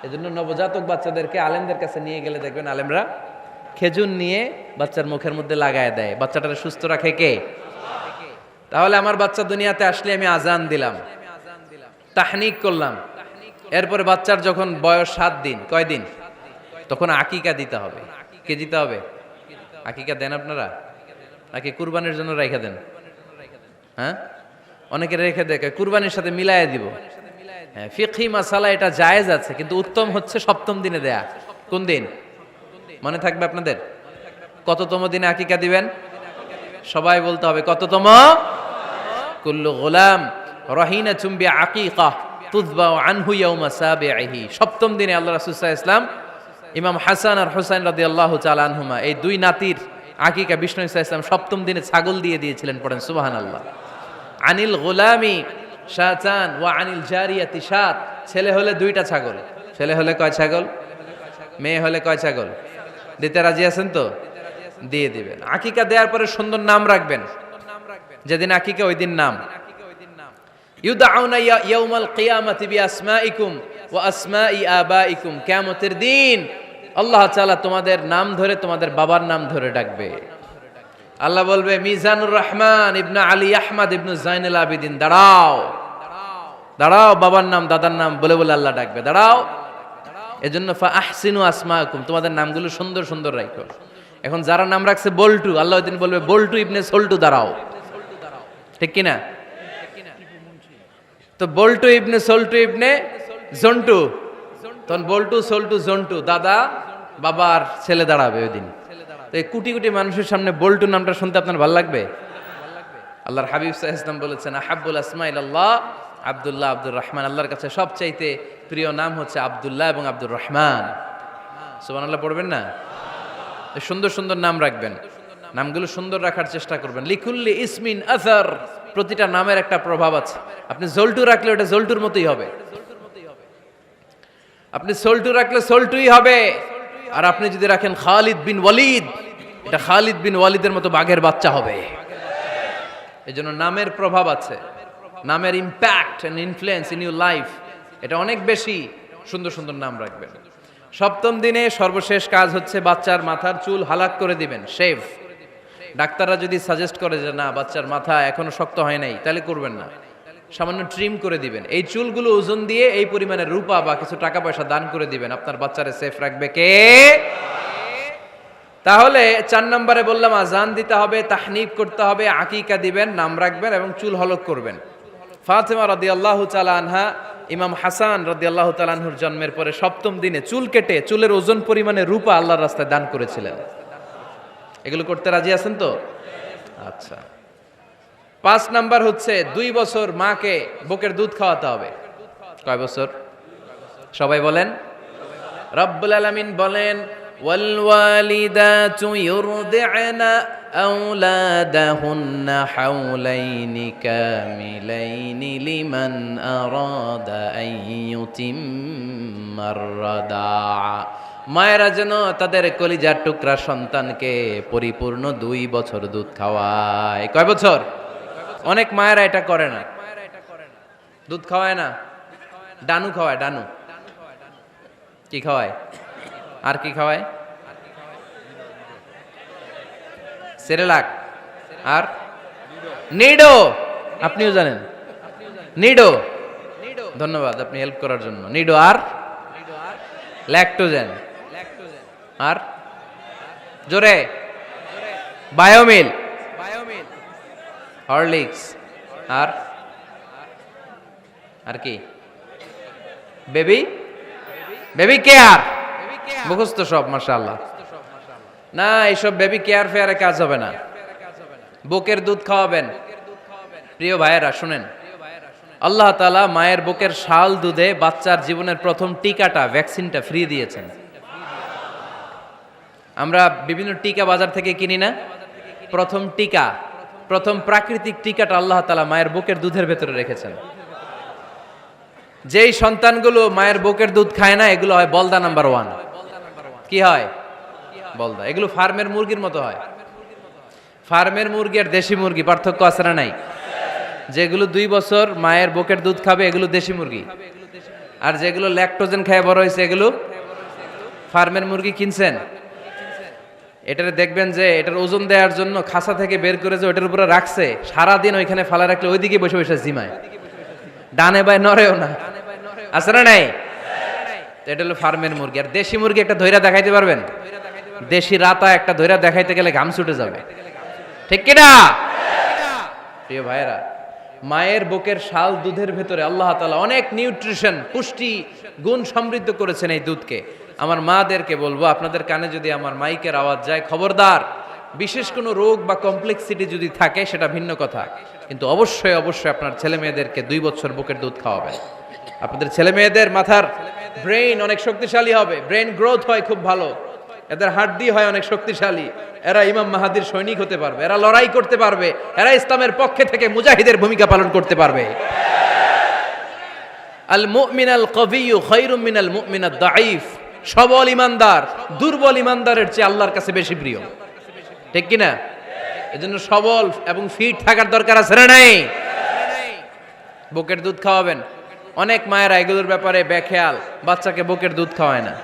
এজন্য নবজাতক বাচ্চাদেরকে আলেমদের কাছে নিয়ে গেলে দেখবেন আলেমরা খেজুর নিয়ে বাচ্চার মুখের মধ্যে লাগায় দেয়। বাচ্চাটাকে সুস্থ রাখে কে? তাহলে আমার বাচ্চা দুনিয়াতে আসলে আমি আজান দিলাম, তাহনিক করলাম, এরপরে বাচ্চার যখন বয়স 7 দিন, কয় দিন, তখন আকিকা দিতে হবে। কে দিতে হবে? আকিকা দেন আপনারা নাকি কুরবানির জন্য রেখে দেন? হ্যাঁ, অনেকে রেখে দেখে কুরবানির সাথে মিলাইয়া দিব। হ্যাঁ, ফিকহি মাসালা এটা জায়েজ আছে, কিন্তু উত্তম হচ্ছে 7ম দিনে দেয়া। কোন দিন মনে থাকবে আপনাদের? কততম দিনে আকিকা দিবেন? সবাই বলতে হবে কততম? কুল্লু গোলাম রহিনাতুম বিআকিকা তুযবাউ আনহু ইয়াউমা সাবিহি। 7ম দিনে আল্লাহ রাসূল সাল্লাল্লাহু আলাইহি ওয়াসাল্লাম ইমাম হাসান আর হুসাইন রাদিয়াল্লাহু তাআলা আনহুমা, এই দুই নাতির আকিকা বিষ্ণু সাল্লাল্লাহু আলাইহি ওয়াসাল্লাম 7ম দিনে ছাগল দিয়ে দিয়েছিলেন। পড়েন সুবহানাল্লাহ। আনিল গোলামি শাতান ওয়া আনিল জারিয়াতি শাত। ছেলে হলে 2টা ছাগল। ছেলে হলে কয় ছাগল? মেয়ে হলে কয় ছাগল? দিতে রাজি আছেন তো? দিয়ে দিবেন। আকিকা দেওয়ার পরে সুন্দর নাম রাখবেন। যেদিন আকিকা ওই দিন নাম। ইউদাউনা ইয়াউমাল কিয়ামাতি বিআসমাইকুম ওয়া আসমাই আবাইকুম। কিয়ামতের দিন আল্লাহ তাআলা তোমাদের নাম ধরে তোমাদের বাবার নাম ধরে ডাকবে। আল্লাহ বলবে মিজানুর রহমান ইবনে আলী আহমদ ইবনে জাইনুল আবিদিন, দাঁড়াও দাঁড়াও, বাবার নাম দাদার নাম বলে বলে আল্লাহ ডাকবে, দাঁড়াও। এজন্য ফা আহসিনু আসমাকুম, তোমাদের নামগুলো সুন্দর সুন্দর রাখো। এখন যারা নাম রাখছে বল্টু, আল্লাহ ওই দিন বলবে বল্টু ইবনে সল্টু, দাঁড়াও। ঠিক কিনা? তো বল্টু ইবনে সল্টু ইবনে জন্টু, তখন বল্টু সল্টু জন্টু, দাদা বাবার ছেলে দাঁড়াবে ওই দিন। তো এই কোটি কোটি মানুষের সামনে বল্টু নামটা শুনতে আপনার ভালো লাগবে? আল্লাহর হাবিব সাল্লাল্লাহু আলাইহি ওয়াসাল্লাম বলেছেন আহাব্বুল আসমাইল আল্লাহ আব্দুল্লাহ আব্দুর রহমান, আল্লাহর কাছে সবচাইতে প্রিয় নাম হচ্ছে আব্দুল্লাহ এবং আব্দুর রহমান। সুবহানাল্লাহ পড়বেন না? সুন্দর সুন্দর নাম রাখবেন, নামগুলো সুন্দর রাখার চেষ্টা করবেন। লিকুল্লি ইসমিন আসার, প্রতিটা নামের একটা প্রভাব আছে। আপনি জল্টু রাখলে ওটা জল্টুর মতোই হবে, আপনি সল্টু রাখলে সল্টুই হবে। আর আপনি যদি রাখেন খালিদ বিন ওয়ালিদ, এটা খালিদ বিন ওয়ালিদের মতো বাঘের বাচ্চা হবে। এজন্য নামের প্রভাব আছে, নামের impact and influence in your life এটা অনেক বেশি। সুন্দর সুন্দর নাম রাখবেন। সপ্তম দিনে সর্বশেষ কাজ হচ্ছে বাচ্চার মাথার চুল হালাক করে দিবেন, শেভ। ডাক্তাররা যদি সাজেস্ট করে যে না বাচ্চার মাথা এখনো শক্ত হয় নাই, তাহলে করবেন না, সামান্য ট্রিম করে দিবেন। এই চুলগুলো ওজন দিয়ে এই পরিমাণে রূপা বা কিছু টাকা পয়সা দান করে দিবেন, আপনার বাচ্চারে সেফ রাখবে কে? তাহলে 4 নম্বরে বললাম আজান দিতে হবে, তাহনিক করতে হবে, আকিকা দিবেন, নাম রাখবেন এবং চুল হলক করবেন। ফাতেমা রাদিয়াল্লাহু তাআলা আনহা ইমাম হাসান রাদিয়াল্লাহু তাআলা আনহুর জন্মের পরে সপ্তম দিনে চুল কেটে চুলের ওজন পরিমাণে রূপা আল্লাহর রাস্তায় দান করেছিলেন। এগুলো করতে রাজি আছেন তো? আচ্ছা। 5 নাম্বার হচ্ছে 2 বছর মাকে বুকের দুধ খাওয়াতে হবে। কয় বছর? সবাই বলেন। রব্বুল আলামিন বলেন ওয়াল ওয়ালিদাতু ইউরদি'না আওলাদাহুন্না হাওলাইনি কামিলাইনি লিমান আরাদা আন ইউতিম্মার রাদা'a। মায়েরা যেন তাদের কলিজার টুকরা সন্তানকে পরিপূর্ণ 2 বছর দুধ খাওয়ায়। কয় বছর? অনেক মায়েরা এটা করে না, দুধ খাওয়ায় না, ডানু খাওয়ায়। ডানু কি খাওয়ায়? আর কি খাওয়ায়? সেরেলাক আর নিডো। আপনিও জানেন নিডো? ধন্যবাদ আপনি হেল্প করার জন্য। নিডো আর ল্যাকটোজেন আর জোরে বায়োমিল, হরলিক্স আর আর কি? Baby care. মুখস্থ সব মাশাআল্লাহ। না এইসব বেবি কেয়ার ফেয়ারে কাজ হবে না, বুকের দুধ খাওয়াবেন। প্রিয় ভাইয়েরা শুনেন, আল্লাহ তাআলা মায়ের বুকের শাল দুধে বাচ্চার জীবনের প্রথম টিকাটা, ভ্যাকসিনটা ফ্রি দিয়েছেন। আমরা বিভিন্ন টিকা বাজার থেকে কিনি না? প্রথম টিকা, প্রথম প্রাকৃতিক টিকাটা আল্লাহ তাআলা মায়ের বুকের দুধের ভেতরে রেখেছেন। যেই সন্তানগুলো মায়ের বুকের দুধ খায় না, এগুলো হয় বলদা নাম্বার 1। কি হয়? বলদা। এগুলো ফার্মের মুরগির মতো হয়। ফার্মের মুরগি আর দেশি মুরগি পার্থক্য আছে না নাই? যেগুলো 2 বছর মায়ের বুকের দুধ খাবে এগুলো দেশি মুরগি, আর যেগুলো ল্যাকটোজেন খেয়ে বড় হয়েছে এগুলো ফার্মের মুরগি। কিনছেন? এটারে দেখবেন যে এটার ওজন দেওয়ার জন্য খাসা থেকে বের করে যে ওটার উপরে রাখছে, সারাদিন ওইখানে ফালা রাখলে ওইদিকে বসে বসে জিমায়, ডানে বাই নড়েও না। আছে না নাই? এটা হলো ফার্মের মুরগি। আর দেশি মুরগি একটা ধইরা দেখাইতে পারবেন? দেশি রাতা একটা ধইরা দেখাইতে গেলে ঘাম ছুটে যাবে, ঠিক কিনা? প্রিয় ভাইয়েরা, মায়ের বুকের শাল দুধের ভেতরে আল্লাহ তাআলা অনেক নিউট্রিশন, পুষ্টি গুণ সমৃদ্ধ করেছেন এই দুধকে। আমার মাদেরকে বলবো, আপনাদের কানে যদি আমার মাইকের আওয়াজ যায়, খবরদার, বিশেষ কোনো রোগ বা কমপ্লেক্সিটি যদি থাকে সেটা ভিন্ন কথা, কিন্তু অবশ্যই অবশ্যই আপনার ছেলে মেয়েদেরকে 2 বছর বুকের দুধ খাওয়াবেন। আপনাদের ছেলে মেয়েদের মাথার ব্রেইন অনেক শক্তিশালী হবে, ব্রেইন গ্রোথ হয় খুব ভালো, এদের হাড্ডি হয় অনেক শক্তিশালী, এরা ইমাম মাহাদির সৈনিক হতে পারবে, এরা লড়াই করতে পারবে, এরা ইসলামের পক্ষে থেকে মুজাহিদের ভূমিকা পালন করতে পারবে। আল মুমিনাল কবিয়্যু খায়রুম মিনাল মুমিনাদ দাঈফ। সবল ইমানদার দুর্বল ইমানদারের চেয়ে আল্লাহর কাছে বেশি প্রিয়, ঠিক কি না? এজন্য সবল এবং ফিট থাকার দরকার আছে না নাই? বুকের দুধ খাওয়াবেন। অনেক মায়েরা এগুলোর ব্যাপারে বেখেয়াল, বাচ্চাকে বুকের দুধ খাওয়ায় না।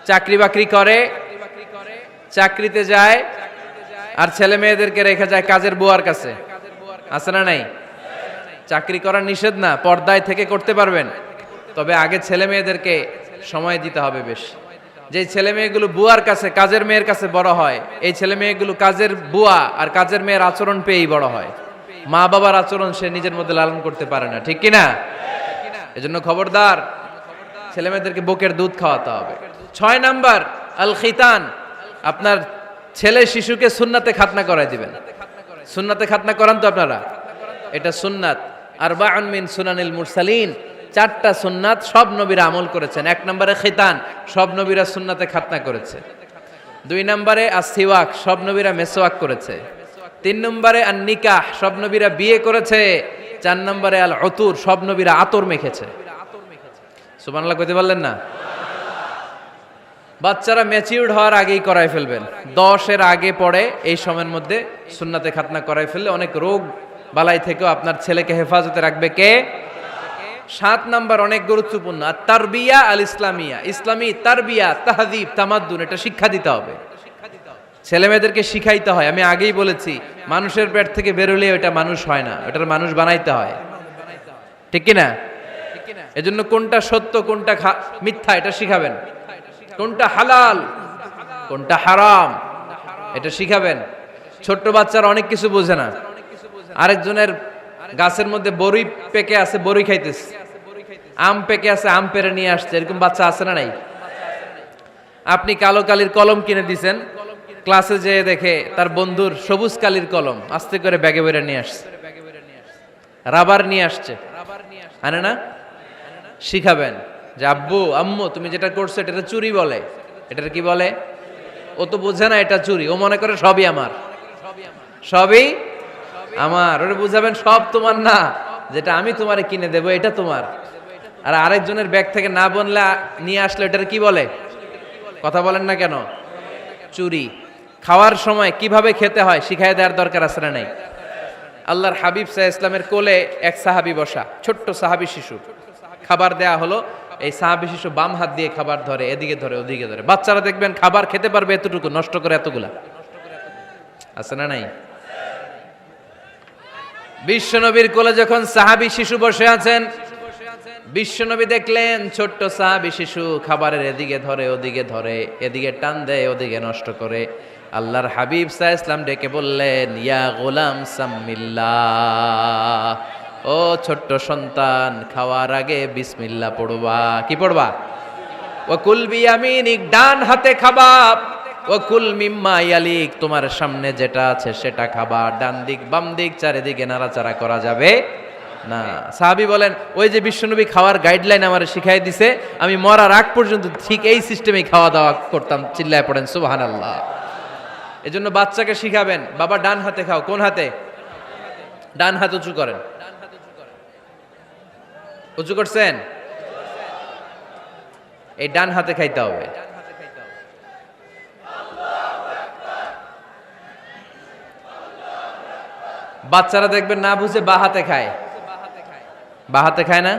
চাকরি বাকরি করে, চাকরিতে যায়, আর ছেলে মেয়েদেরকে রেখে যায় কাজের বুয়ার কাছে, আছে না নাই? চাকরি করা নিষেধ না, পর্দায় থেকে করতে পারবেন, তবে আগে ছেলে মেয়েদেরকে সময় দিতে হবে বেশি। যে ছেলে মেয়েগুলো বুয়ার কাছে, কাজের মেয়ের কাছে বড় হয়, এই ছেলে মেয়েগুলো কাজের বুয়া আর কাজের মেয়ের আচরণ পেয়েই বড় হয়। মা বাবার আচরণ সে নিজের মধ্যে লালন করতে পারে না, ঠিক কিনা? এজন্য খবরদার, ছেলে মেয়েদেরকে বুকের দুধ খাওয়াতে হবে। 6 নাম্বার আল খিতান, আপনার ছেলে শিশুকে সুন্নাতে খাতনা করাই দিবেন। সুন্নাতে খাতনা করান তো আপনারা, এটা সুন্নাত। আরবাউন মিন সুনানিল মুরসালিন, 4টা সুন্নাত সব নবীরা আমল করেছেন। 1 নম্বরে খিতান, সব নবীরা সুন্নাতে খাতনা করেছে। 2 নম্বরে আসিওয়াক, সব নবীরা মেসওয়াক করেছে। 3 নম্বরে আন নিকাহ, সব নবীরা বিয়ে করেছে। 4 নম্বরে আল উতুর, সব নবীরা আতর মেখেছে। সুবহানাল্লাহ কইতে পারলেন না? বাচ্চারা ম্যাচিউরড হওয়ার আগেই করাই ফেলবেন, 10-এর আগে পরে এই সময়ের মধ্যে সুন্নাতে খাতনা করাই ফেললে অনেক রোগ বালাই থেকেও আপনার ছেলেকে হেফাজতে রাখবে কে? 7 নাম্বার অনেক গুরুত্বপূর্ণ, আর তারবিয়া আল ইসলামিয়া, ইসলামী তারবিয়া, তাহযীব, তামাদ্দুন, এটা শিক্ষা দিতে হবে। ছেলে মেয়েদেরকে শিখাইতে হয়। আমি আগেই বলেছি, মানুষের পেট থেকে বেরোলে ওটা মানুষ হয় না, ওটার মানুষ বানাইতে হয়, ঠিক কিনা? এজন্য কোনটা সত্য কোনটা মিথ্যা এটা শিখাবেন, কোনটা হালাল কোনটা হারাম এটা শিখাবেন। ছোট্ট বাচ্চারা অনেক কিছু বোঝে না। আরেকজনের গাছের মধ্যে বড়ি পেকে আছে, বড়ি খাইতেছে, আম পেকে আছে, আম পেরে নিয়ে আসছে, এরকম বাচ্চা আছে না নাই? আপনি কালো কালির কলম কিনে দিছেন, ক্লাসে যেয়ে দেখে তার বন্ধুর সবুজ কালির কলম আস্তে করে ব্যাগে বেরে নিয়ে আসছে, রাবার নিয়ে আসছে, আনে না? শিখাবেন যে আব্বু আম্মু তুমি যেটা করছো এটা চুরি বলে, এটার কি বলে? ও তো বোঝে না এটা চুরি, ও মনে করে সবই আমার, সবই আমার। ওরে বুঝাবেন সব তোমার না, যেটা আমি তোমারে কিনে দেবো এটা তোমার। আর আরেকজনের ব্যাগ থেকে না বললে নিয়ে আসলে এটার কি বলে? কথা বলেন না কেন? চুরি। খাওয়ার সময় কিভাবে খেতে হয় শিখাই দেওয়ার দরকার আছে না নাই? আল্লাহর হাবিব সাল্লাল্লাহু আলাইহি ওয়াসাল্লামের কোলে এক সাহাবী বসা, ছোট্ট সাহাবী শিশু, খাবার দেয়া হলো, এই সাহাবী শিশু বাম হাত দিয়ে খাবার ধরে, এদিকে ধরে ওদিকে ধরে। বাচ্চারা দেখবেন খাবার খেতে পারবে এতটুকু, নষ্ট করে এতগুলা, আছে না নাই? বিশ্বনবীর কোলে যখন সাহাবী শিশু বসে আছেন, বিশ্বনবী দেখলেন ছোট্ট সাহাবী শিশু খাবারের এদিকে ধরে ওদিকে ধরে, এদিকে টান দেয় ওদিকে নষ্ট করে। আল্লাহর হাবিব সাল্লাল্লাহু আলাইহি ওয়াসাল্লাম ডেকে বললেন, ইয়া গোলাম সাম্মিল্লাহ, ও ছোট্ট সন্তান, খাওয়ার আগে বিসমিল্লাহ পড়বা। কি পড়বা? ওয়া কুল বিয়ামিনিক, ডান হাতে খাবা। ওয়া কুল মিম্মা ইয়ালিক, তোমার সামনে যেটা আছে সেটা খাবা। ডান দিক বাম দিক চারিদিকে নাড়াচাড়া করা যাবে না। সাহাবী বলেন, ওই যে বিশ্বনবী খাওয়ার গাইডলাইন আমারে শিখাই দিছে, আমি মরার আগ পর্যন্ত ঠিক এই সিস্টেমে খাওয়া দাওয়া করতাম। চিল্লায় পড়েন সুবহানাল্লাহ। এজন্য বাচ্চাকে শিখাবেন, বাবা ডান হাতে খাও। কোন হাতে? ডান হাত উঁচু করেন। উঁচু করছেন? এই ডান হাতে খাইতে হবে। বাচ্চারা দেখবেন না বুঝে বা হাতে খায়, বা হাতে খায় না।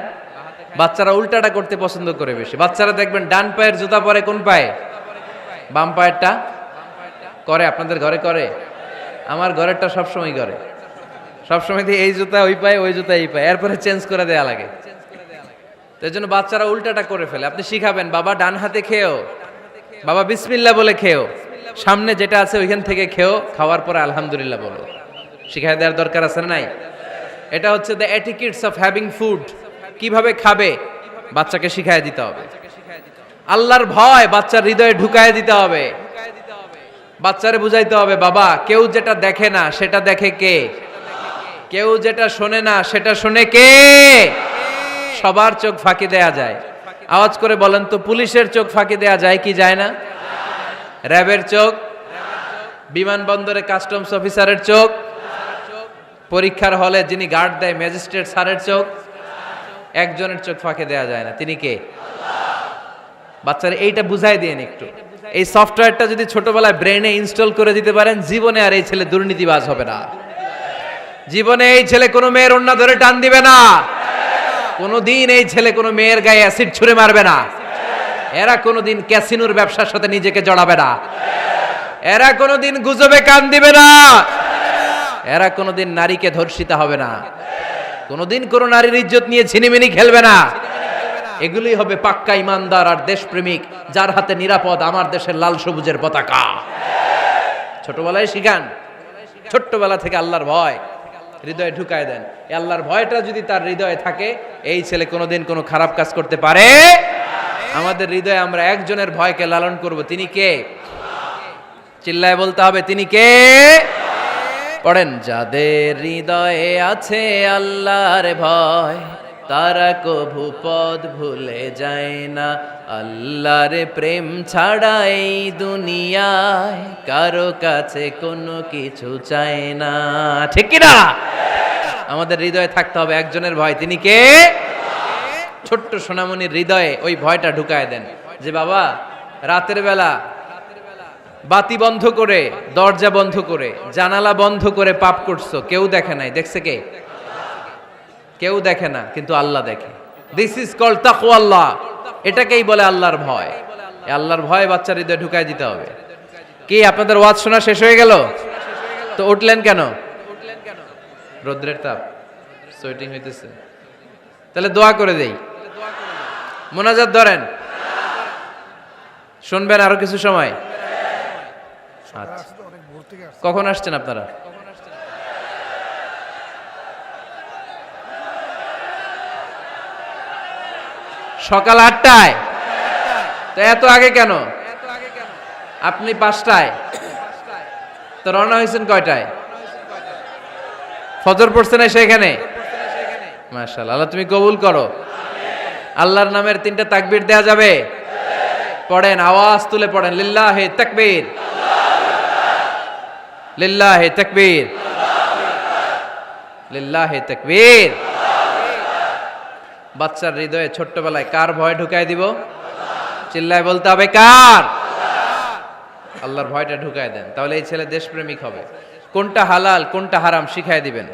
বাচ্চারা উল্টাটা করতে পছন্দ করে বেশি। বাচ্চারা দেখবেন ডান পায়ের জুতা পরে কোন পায়ে? বাম পায়েরটা করে। আপনাদের ঘরে করে? আমার ঘরেরটা সবসময় করে, সবসময় দিয়ে এই জুতা ওই পায়ে, ওই জুতা এই পায়ে, এরপরে চেঞ্জ করে দেয়া লাগে। তো এই জন্য বাচ্চারা উল্টাটা করে ফেলে। আপনি শিখাবেন, বাবা ডান হাতে খেও, বাবা বিসমিল্লাহ বলে খেও, সামনে যেটা আছে ওইখান থেকে খেও, খাওয়ার পরে আলহামদুলিল্লাহ বলো। শিখাই দেওয়ার দরকার আছে না নাই? এটা হচ্ছে the etiquettes of having food. কিভাবে খাবে বাচ্চাকে শিখাই দিতে হবে। আল্লাহর ভয় বাচ্চার হৃদয়ে ঢুকায় দিতে হবে। বাচ্চারে বুঝাইতে হবে, বাবা কেউ যেটা দেখে না সেটা দেখে কে? কেউ যেটা শোনে না সেটা শুনে কে? সবার চোখ ফাঁকি দেয়া যায়। আওয়াজ করে বলেন তো, পুলিশের চোখ ফাঁকি দেয়া যায় কি যায় না? র্যাবের চোখ, বিমানবন্দরে কাস্টমস অফিসারের চোখ, পরীক্ষার হলে যিনি গার্ড দেয় ম্যাজিস্ট্রেট স্যারের চোখ, একজনের চোখ ফাঁকি দেয়া যায় না। তিনি কে? বাচ্চারা এইটা বুঝাই দিন একটু। এই সফটওয়্যারটা যদি ছোটবেলায় ব্রেনে ইনস্টল করে দিতে পারেন, জীবনে আর এই ছেলে দুর্নীতিবাজ হবে না। জীবনে এই ছেলে কোনো মেয়ের ওড়না ধরে টান দিবে না। কোনোদিন এই ছেলে কোনো মেয়ের গায়ে অ্যাসিড ছুঁড়ে মারবে না। এরা কোনোদিন ক্যাসিনোর ব্যবসার সাথে নিজেকে জড়াবে না। এরা কোনোদিন গুজবে কান দিবে না, এরা কোনোদিন নারীকে ধর্ষিতা হবে না, কোনোদিন কোন নারীর ইজ্জত নিয়ে ছিনিমিনি খেলবে না। এগুলোই হবে পাক্কা ইমানদার আর দেশপ্রেমিক, যার হাতে নিরাপদ আমার দেশের লাল সবুজের পতাকা। ছোটবেলায় শিখান, ছোট্টবেলা থেকে আল্লাহর ভয় হৃদয়ে ঢুকায় দেন। এই আল্লাহর ভয়টা যদি তার হৃদয়ে থাকে, এই ছেলে কোনোদিন কোনো খারাপ কাজ করতে পারে। আমাদের হৃদয়ে আমরা একজনের ভয়কে লালন করব, তিনি কে? চিল্লায় বলতে হবে, তিনি কে? পড়েন, যাদের হৃদয়ে আছে আল্লাহর ভয়, তারা কভু পথ ভুলে যায় না। আল্লাহর প্রেম ছাড়া এই দুনিয়ায় কারো কাছে কোনো কিছু চায় না। ঠিক কি না? আমাদের হৃদয়ে থাকতে হবে একজনের ভয়, তিনি কে? ছোট্ট সোনামণির হৃদয়ে ওই ভয়টা ঢুকায় দেন যে বাবা, রাতের বেলা বাতি বন্ধ করে, দরজা বন্ধ করে, জানালা বন্ধ করে পাপ করছো, কেউ দেখে নাই। দেখছে কে? কেউ দেখে না, কিন্তু আল্লাহ দেখে। দিস ইজ কল্ড তাকওয়াল্লাহ। এটাকেই বলে আল্লাহর ভয়। এই আল্লাহর ভয় বাচ্চার হৃদয়ে ঢুকায় দিতে হবে। কি আপনাদের ওয়াজ শোনা শেষ হয়ে গেল? তো উঠলেন কেন? রৌদ্রের তাপ, সোয়েটিং হইতেছে। তাহলে দোয়া করে দেই, মোনাজাত ধরেন, শুনবেন আরো কিছু সময়। আচ্ছা, কখন আসছেন আপনারা? সকাল 8টায়। তো এত আগে কেন? আপনি 5টায়, তো রওনা হয়েছেন কয়টায়? ফজর পড়ছেন এসে এখানে? মাশাআল্লাহ, আল্লাহ তুমি কবুল করো। আল্লাহর নামের 3টা তাকবীর দেয়া যাবে? পড়েন, আওয়াজ তুলে পড়েন, লিল্লাহি তাকবীর, লিল্লাহি তাকবীর, লিল্লাহি তাকবীর। বাচ্চার হৃদয়ে ছোট্টবেলায় কার ভয় ঢুকাই দিব? চিল্লায় বলতে হবে, কার? আল্লাহর ভয়টা ঢুকায় দেন, তাহলে এই ছেলে দেশপ্রেমিক হবে। কোনটা হালাল কোনটা হারাম শিখাই দিবেন।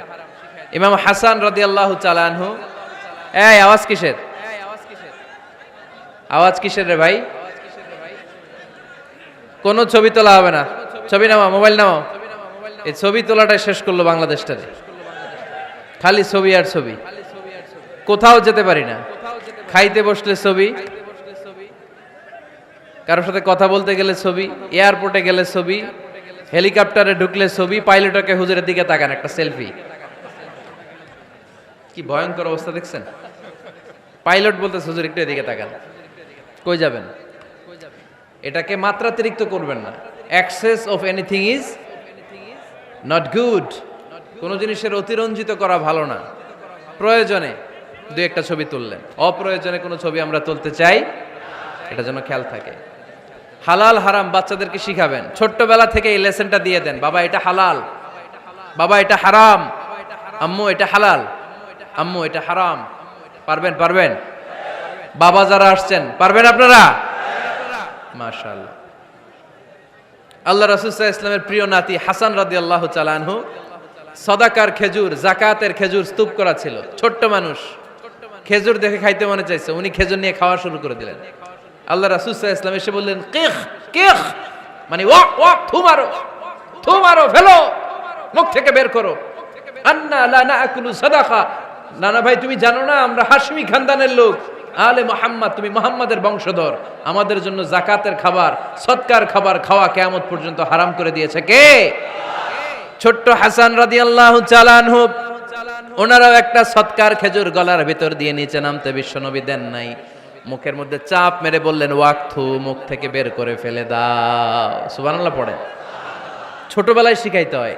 ইমাম হাসান রাদিয়াল্লাহু তাআলা আনহু, এই আওয়াজ কিসের? আওয়াজ কিসের রে ভাই? কোন ছবি তোলা হবে না। ছবি নামাও, মোবাইল নামাও। এই ছবি তোলাটাই শেষ করলো বাংলাদেশটারে। খালি ছবি আর ছবি, কোথাও যেতে পারি না। খাইতে বসলে ছবি, কারোর সাথে কথা বলতে গেলে ছবি, এয়ারপোর্টে গেলে ছবি, হেলিকপ্টারে ঢুকলে ছবি, পাইলটকে হুজুরের দিকে তাকান, একটা সেলফি। কি ভয়ঙ্কর অবস্থা দেখছেন? পাইলট বলতে হুজুর একটু এদিকে তাকান। কই যাবেন? এটাকে মাত্রাতিরিক্ত করবেন না। Access of anything is not good. কোন জিনিসের অতিরঞ্জিত করা ভালো না। প্রয়োজনে দুই একটা ছবি তুললেন, অপ্রয়োজনে কোনো ছবি আমরা তুলতে চাই, এটা যেন খেয়াল থাকে। হালাল হারাম বাচ্চাদেরকে শিখাবেন, ছোট্টবেলা থেকে এই লেসনটা দিয়ে দেন। বাবা এটা হালাল, বাবা এটা হারাম, আম্মু এটা হালাল, আম্মু এটা হারাম। পারবেন? পারবেন? বাবা যারা আসছেন পারবেন আপনারা? মাশাআল্লাহ। আল্লাহ রাসূল সাল্লাল্লাহু আলাইহি ওয়াসাল্লামের প্রিয় নাতি হাসান রাদিয়াল্লাহু তাআলা আনহু সাদাকার খেজুর, জাকাতের খেজুর স্তূপ করা ছিল। ছোট্ট মানুষ, খেজুর দেখে খাইতে মনে চাইছে, উনি খেজুর নিয়ে খাওয়া শুরু করে দিলেন। আল্লাহ রাসূল সাল্লাল্লাহু আলাইহি ওয়াসাল্লাম এসে বললেন, কিখ কিখ, মানে ওয়াক ওয়াক, থু মারো, থু মারো, ফেলো, মুখ থেকে বের করো। আন্না লা নাকুলু সাদাকা, নানা ভাই তুমি জানো না আমরা হাশমি খানদানের লোক, আলে মুহাম্মদ, তুমি মুহাম্মাদের বংশধর, আমাদের জন্য যাকাতের খাবার, সদকার খাবার খাওয়া কিয়ামত পর্যন্ত হারাম করে দিয়েছে কে? ছোট্ট হাসান রাদিয়াল্লাহু তাআলা আনহু, ওনারাও একটা সদকার খেজুর গলার ভিতর দিয়ে নিচে নামতে বিশ্বনবী দেন নাই। মুখের মধ্যে চাপ মেরে বললেন, ওয়াক্থু, মুখ থেকে বের করে ফেলে দাও। সুবহানাল্লাহ পড়ে। ছোটবেলায় শিখাইতে হয়।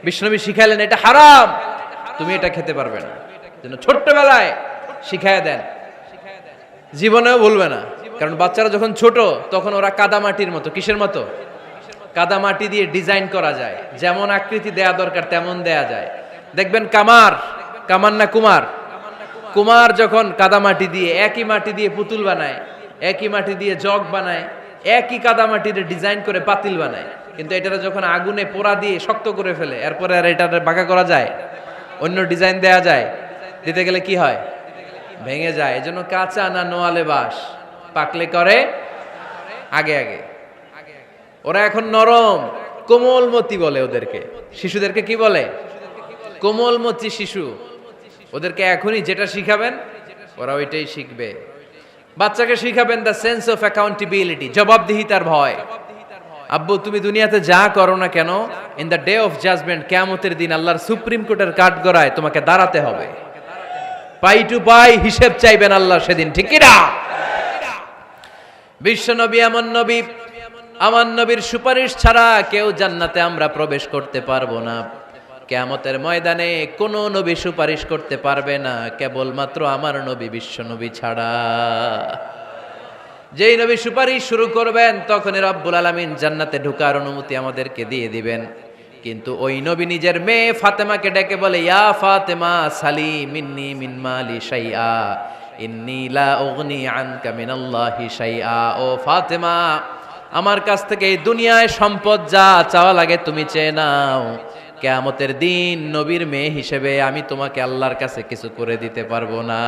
বিশ্বনবী শিখাইলেন এটা হারাম, তুমি এটা খেতে পারবে না, যেন ছোট্টবেলায় শিখায় দেন, জীবনেও ভুলবে না। কারণ বাচ্চারা যখন ছোট তখন ওরা কাদামাটির মতো। কিসের মতো? কাদামাটি দিয়ে ডিজাইন করা যায়, যেমন আকৃতি দেয়া দরকার তেমন দেয়া যায়। দেখবেন কামার, কামার না কুমার, কুমার যখন কাদামাটি দিয়ে, একই মাটি দিয়ে পুতুল বানায়, একই মাটি দিয়ে জগ বানায়, একই কাদামাটির ডিজাইন করে পাতিল বানায়, কিন্তু এটারে যখন আগুনে পোড়া দিয়ে শক্ত করে ফেলে, এরপরে আর এটারে বাঁকা করা যায়, অন্য ডিজাইন দেয়া যায়, দিতে গেলে কি হয়? ভেঙে যায়। এজন্য কাঁচা না নোয়ালে বাস, পাকলে করে আগে আগে। ওরা এখন নরম, কোমলমতি বলে ওদেরকে। শিশুদেরকে কি বলে? কোমলমতি শিশু। ওদেরকে এখনই যেটা শিখাবেন ওরা ওইটাই শিখবে। বাচ্চাকে শিখাবেন দ্য সেন্স অফ অ্যাকাউন্টেবিলিটি, জবাবদিহিতার ভয়। আব্বু তুমি দুনিয়াতে যা করো না কেন, in the day of judgement, কিয়ামতের দিন আল্লাহর সুপ্রিম কোর্টের কাঠগড়ায় তোমাকে দাঁড়াতে হবে। পাই টু পাই হিসেব চাইবেন আল্লাহ সেদিন, ঠিক কি না? বিশ্ব নবী এমন নবী, আমার নবীর সুপারিশ ছাড়া কেউ জান্নাতে আমরা প্রবেশ করতে পারবো না। কিয়ামতের ময়দানে কোনো নবী সুপারিশ করতে পারবে না, কেবলমাত্র আমার নবী বিশ্ব নবী ছাড়া। যেই নবী সুপারিশ শুরু করবেন তখনই রব্বুল আলামিন জান্নাতে ঢোকার অনুমতি আমাদেরকে দিয়ে দিবেন। কিন্তু ওই নবী নিজের মেয়ে ফাতেমাকে ডেকে বলে, ইয়া ফাতেমা সালি মিন্নি মিন মালি শাইআ ইন্নী লা উগনি আনকা মিনাল্লাহি শাইআ। ও ফাতেমা, আমার কাছ থেকে এই দুনিয়ায় সম্পদ যা চাওয়া লাগে তুমি চেয়ে নাও, কিয়ামতের দিন নবীর মেয়ে হিসেবে আমি তোমাকে আল্লাহর কাছে কিছু করে দিতে পারবো না।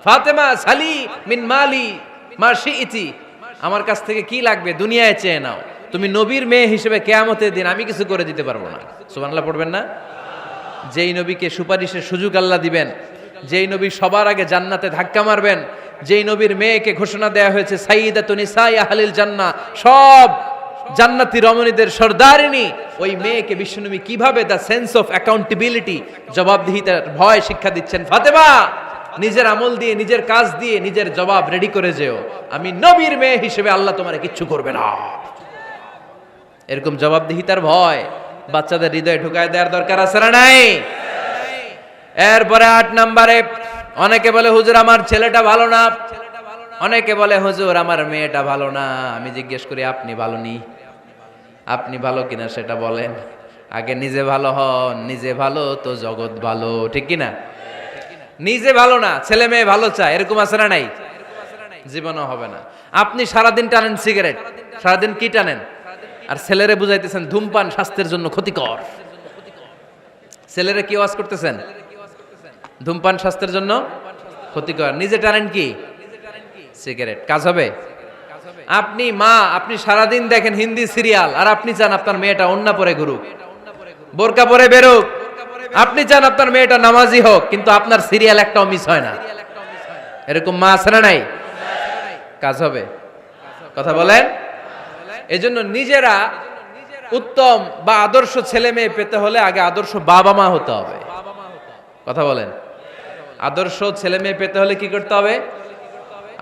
ফাতেমা সালি মিন মালি মা শিইতি, আমার কাছ থেকে কি লাগবে দুনিয়ায় চেয়ে নাও, তুমি নবীর মেয়ে হিসেবে কিয়ামতের দিন আমি কিছু করে দিতে পারবো না। সুবহানাল্লাহ পড়বেন না? যেই নবীকে সুপারিশের সুযোগ আল্লাহ দিবেন, যেই নবী সবার আগে জান্নাতে ধাক্কা মারবেন, যেই নবীর মেয়েকে ঘোষণা দেয়া হয়েছে সাইয়্যিদাতুন নিসাই আহলিল জান্নাহ, সব জান্নাতি রমণীদের সর্দারিনী, ওই মেয়েকে বিশ্বনবী কিভাবে দ্য সেন্স অফ অ্যাকাউন্টেবিলিটি, জবাবদিহিতার ভয় শিক্ষা দিচ্ছেন। ফাতেমা, নিজের আমল দিয়ে, নিজের কাজ দিয়ে নিজের জবাব রেডি করে যেও, আমি নবীর মেয়ে হিসেবে আল্লাহ তোমার কিচ্ছু করবে না। এরকম জবাবদিহিতার ভয় বাচ্চাদের হৃদয়ে ঢুকায় দেওয়ার দরকার আছে না নাই? এরপরে 8 নম্বরে, অনেকে বলে হুজুর আমার ছেলেটা ভালো না, অনেকে বলে হুজুর আমার মেয়েটা ভালো না। আমি জিজ্ঞেস করি আপনি ভালো নি? আপনি ভালো কিনা সেটা বলেন। আগে নিজে ভালো হন, নিজে ভালো তো জগৎ ভালো, ঠিক কিনা? নিজে ভালো না, ছেলে মেয়ে ভালো চায়, এরকম আছে না নাই? জীবনও হবে না। আপনি সারাদিন টানেন সিগারেট, সারাদিন কি টানেন, আর ছেলেরে বুঝাইতেছেন ধূমপান স্বাস্থ্যের জন্য ক্ষতিকর। ছেলেরে কি ওয়াজ করতেছেন? ধূমপান স্বাস্থ্যের জন্য ক্ষতিকর। নিজে টানেন কি? সিগারেট। কাজ হবে? আপনি মা, আপনি সারাদিন দেখেন হিন্দি সিরিয়াল, আর আপনি চান আপনার মেয়েটা ওন্না পরে ঘুরুক, বোরকা পরে বেরোক। আপনি চান আপনার মেয়েটা নামাজি হোক, কিন্তু আপনার সিরিয়াল একটাও মিস হয় না। এরকম মা আছে না নাই? কাজ হবে? কথা বলেন। এজন্য নিজেরা উত্তম বা আদর্শ ছেলে মেয়ে পেতে হলে আগে আদর্শ বাবা মা হতে হবে। কথা বলেন। আদর্শ ছেলে মেয়ে পেতে হলে কি করতে হবে?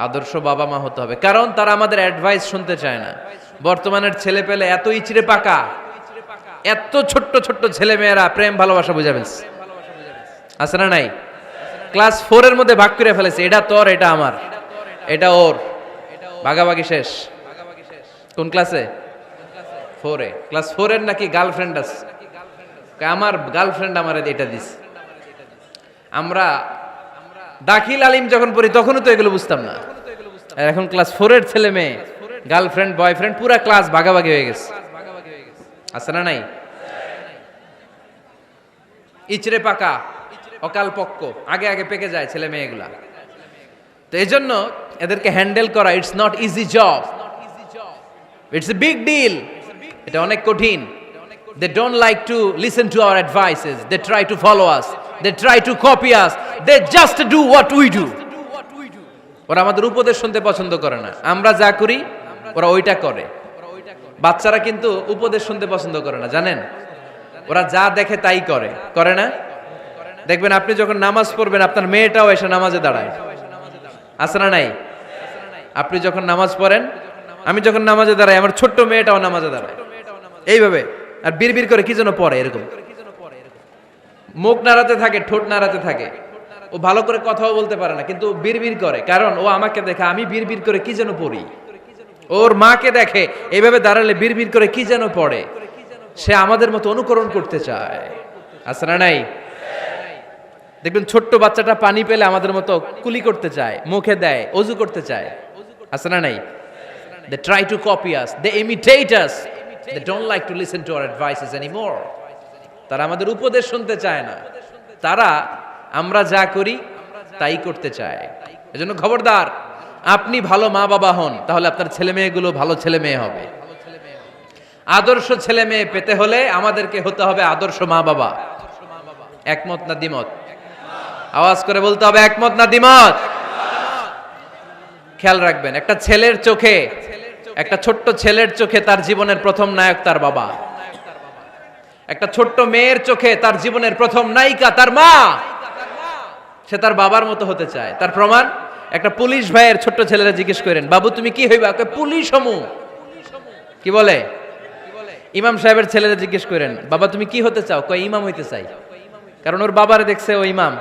আদর্শ বাবা মা হতে হবে, কারণ তারা আমাদের অ্যাডভাইস শুনতে চায় না। বর্তমানের ছেলে পেলে এত ইচড়ে পাকা, এত ছোট্ট ছোট্ট ছেলে মেয়েরা প্রেম ভালোবাসা বুঝা ফেলছে, আছে না নাই? ক্লাস 4 এর মধ্যে ভাগ করে ফেলেছে, এটা তোর, এটা আমার, এটা ওর, ভাগাভাগি শেষ। কোন ক্লাসে? 4 এ। ক্লাস 4 এর নাকি গার্লফ্রেন্ড আছে, আমার গার্লফ্রেন্ড আমার এটা দিস। আমরা দাখিল আলিম যখন পড়ি তখনও তো এগুলো বুঝতাম না। আর এখন ক্লাস 4 এর ছেলে মেয়ে, গার্লফ্রেন্ড বয়ফ্রেন্ড, পুরা ক্লাস ভাগাভাগি হয়ে গেছে, আছে না নাই? ইচড়ে পাকা, অকাল পক্ক, আগে আগে পেকে যায় ছেলে মেয়েগুলা। তো এই জন্য এদেরকে হ্যান্ডেল করা, it's not easy job, it's a big deal. এটা অনেক কঠিন। They don't like to listen to our advices. They try to follow us. They try to copy us. They just do what we do. ওরা আমাদের উপদেশ শুনতে পছন্দ করে না। আমরা যা করি ওরা ওইটা করে। বাচ্চারা কিন্তু উপদেশ শুনতে পছন্দ করে না, জানেন? ওরা যা দেখে তাই করে, করে না? দেখবেন আপনি যখন নামাজ পড়বেন আপনার মেয়েটাও এসে নামাজে দাঁড়ায়, আছে না নাই? আপনি যখন নামাজ পড়েন, আমি যখন নামাজে দাঁড়াই, আমার ছোট্ট মেয়েটাও নামাজে দাঁড়ায় এইভাবে, আর বিড়বিড় করে কি যেন পড়ে, এরকম মুখ নাড়াতে থাকে, ঠোঁট নাড়াতে থাকে। ও ভালো করে কথাও বলতে পারে না, কিন্তু বিড়বিড় করে, কারণ ও আমাকে দেখে আমি বিড়বিড় করে কি যেন পড়ি। ওর মাকে দেখে এইভাবে দাঁড়ালে বিড়বিড় করে কি যেন পড়ে। সে আমাদের মতো অনুকরণ করতে চায়, আছে না নাই? দেখবেন ছোট্ট বাচ্চাটা পানি পেলে আমাদের মতো কুলি করতে চায়, মুখে দেয়, অজু করতে চায়, আছে না নাই? They try to copy us, they imitate us, they don't like to listen to our advices anymore. তারা আমাদের উপদেশ শুনতে চায় না, তারা আমরা যা করি তাই করতে চায়। এজন্য খবরদার, আপনি ভালো মা বাবা হন, তাহলে আপনার ছেলে মেয়েগুলো ভালো ছেলে মেয়ে হবে। আদর্শ ছেলে মেয়ে পেতে হলে আমাদেরকে হতে হবে আদর্শ মা বাবা। একমত না দ্বিমত? আওয়াজ করে বলতে হবে একমত না দ্বিমত। খেয়াল রাখবেন, একটা ছেলের চোখে, একটা ছোট্ট ছেলের চোখে তার জীবনের প্রথম নায়ক তার বাবা। একটা ছোট্ট মেয়ের চোখে তার জীবনের প্রথম নায়িকা তার মা। সে তার বাবার মতো হতে চায়। তার প্রমাণ, একটা পুলিশ ভাইয়ের ছোট্ট ছেলেরা জিজ্ঞেস করেন, বাবু তুমি কি হইবা? পুলিশ হমু। কি বলে? ইমাম সাহেবের ছেলেরা জিজ্ঞেস করেন, বাবা তুমি কি হতে চাও? কয় ইমাম হইতে চাই। কারণ ওর বাবারে দেখছে ও ইমাম।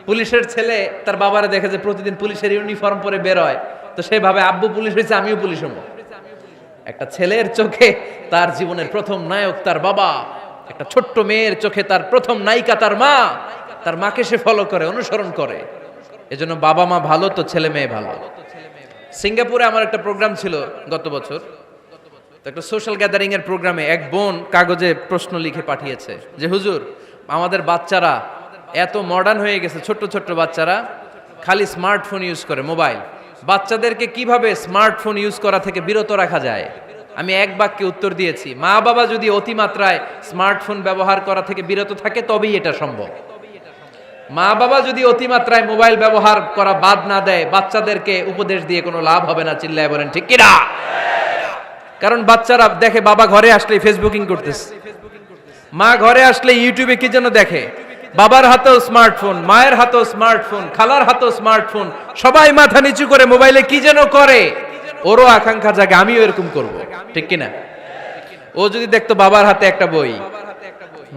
পুলিশের ছেলে তার বাবারে দেখে যে প্রতিদিন পুলিশের ইউনিফর্ম পরে বের হয়, তো সে ভাবে আব্বু পুলিশ হয়েছে, আমিও পুলিশ হবো। একটা ছেলের চোখে তার জীবনের প্রথম নায়ক তার বাবা, একটা ছোট্ট মেয়ের চোখে তার প্রথম নায়িকা তার মা। তার মাকে সে ফলো করে, অনুসরণ করে। এজন্য বাবা মা ভালো তো ছেলে মেয়ে ভালো। সিঙ্গাপুরে আমার একটা প্রোগ্রাম ছিল গত বছর। তো একটা সোশ্যাল গ্যাদারিং এর প্রোগ্রামে এক বোন কাগজে প্রশ্ন লিখে পাঠিয়েছে যে হুজুর, আমাদের বাচ্চারা এত মডার্ন হয়ে গেছে, ছোট্ট ছোট্ট বাচ্চারা খালি স্মার্টফোন ইউজ করে, মোবাইল। বাচ্চাদেরকে কিভাবে স্মার্টফোন ইউজ করা থেকে বিরত রাখা যায়? আমি এক বাক্যে উত্তর দিয়েছি, মা বাবা যদি অতিমাত্রায় স্মার্টফোন ব্যবহার করা থেকে বিরত থাকে তবেই এটা সম্ভব। মা বাবা যদি অতিমাত্রায় মোবাইল ব্যবহার করা বাদ না দেয়, বাচ্চাদেরকে উপদেশ দিয়ে কোনো লাভ হবে না। চিল্লায় বলেন ঠিক কিনা? কারণ বাচ্চারা দেখে বাবা ঘরে আসলে ফেসবুকিং করতেছে, মা ঘরে আসলে ইউটিউবে কি যেন দেখে, বাবার হাতেও স্মার্টফোন, মায়ের হাতেও স্মার্টফোন, খালার হাতেও স্মার্টফোন, সবাই মাথা নিচু করে মোবাইলে কি যেন করে। ওরও আকাঙ্ক্ষা জাগে আমিও এরকম করব, ঠিক কিনা? ও যদি দেখতো বাবার হাতে একটা বই,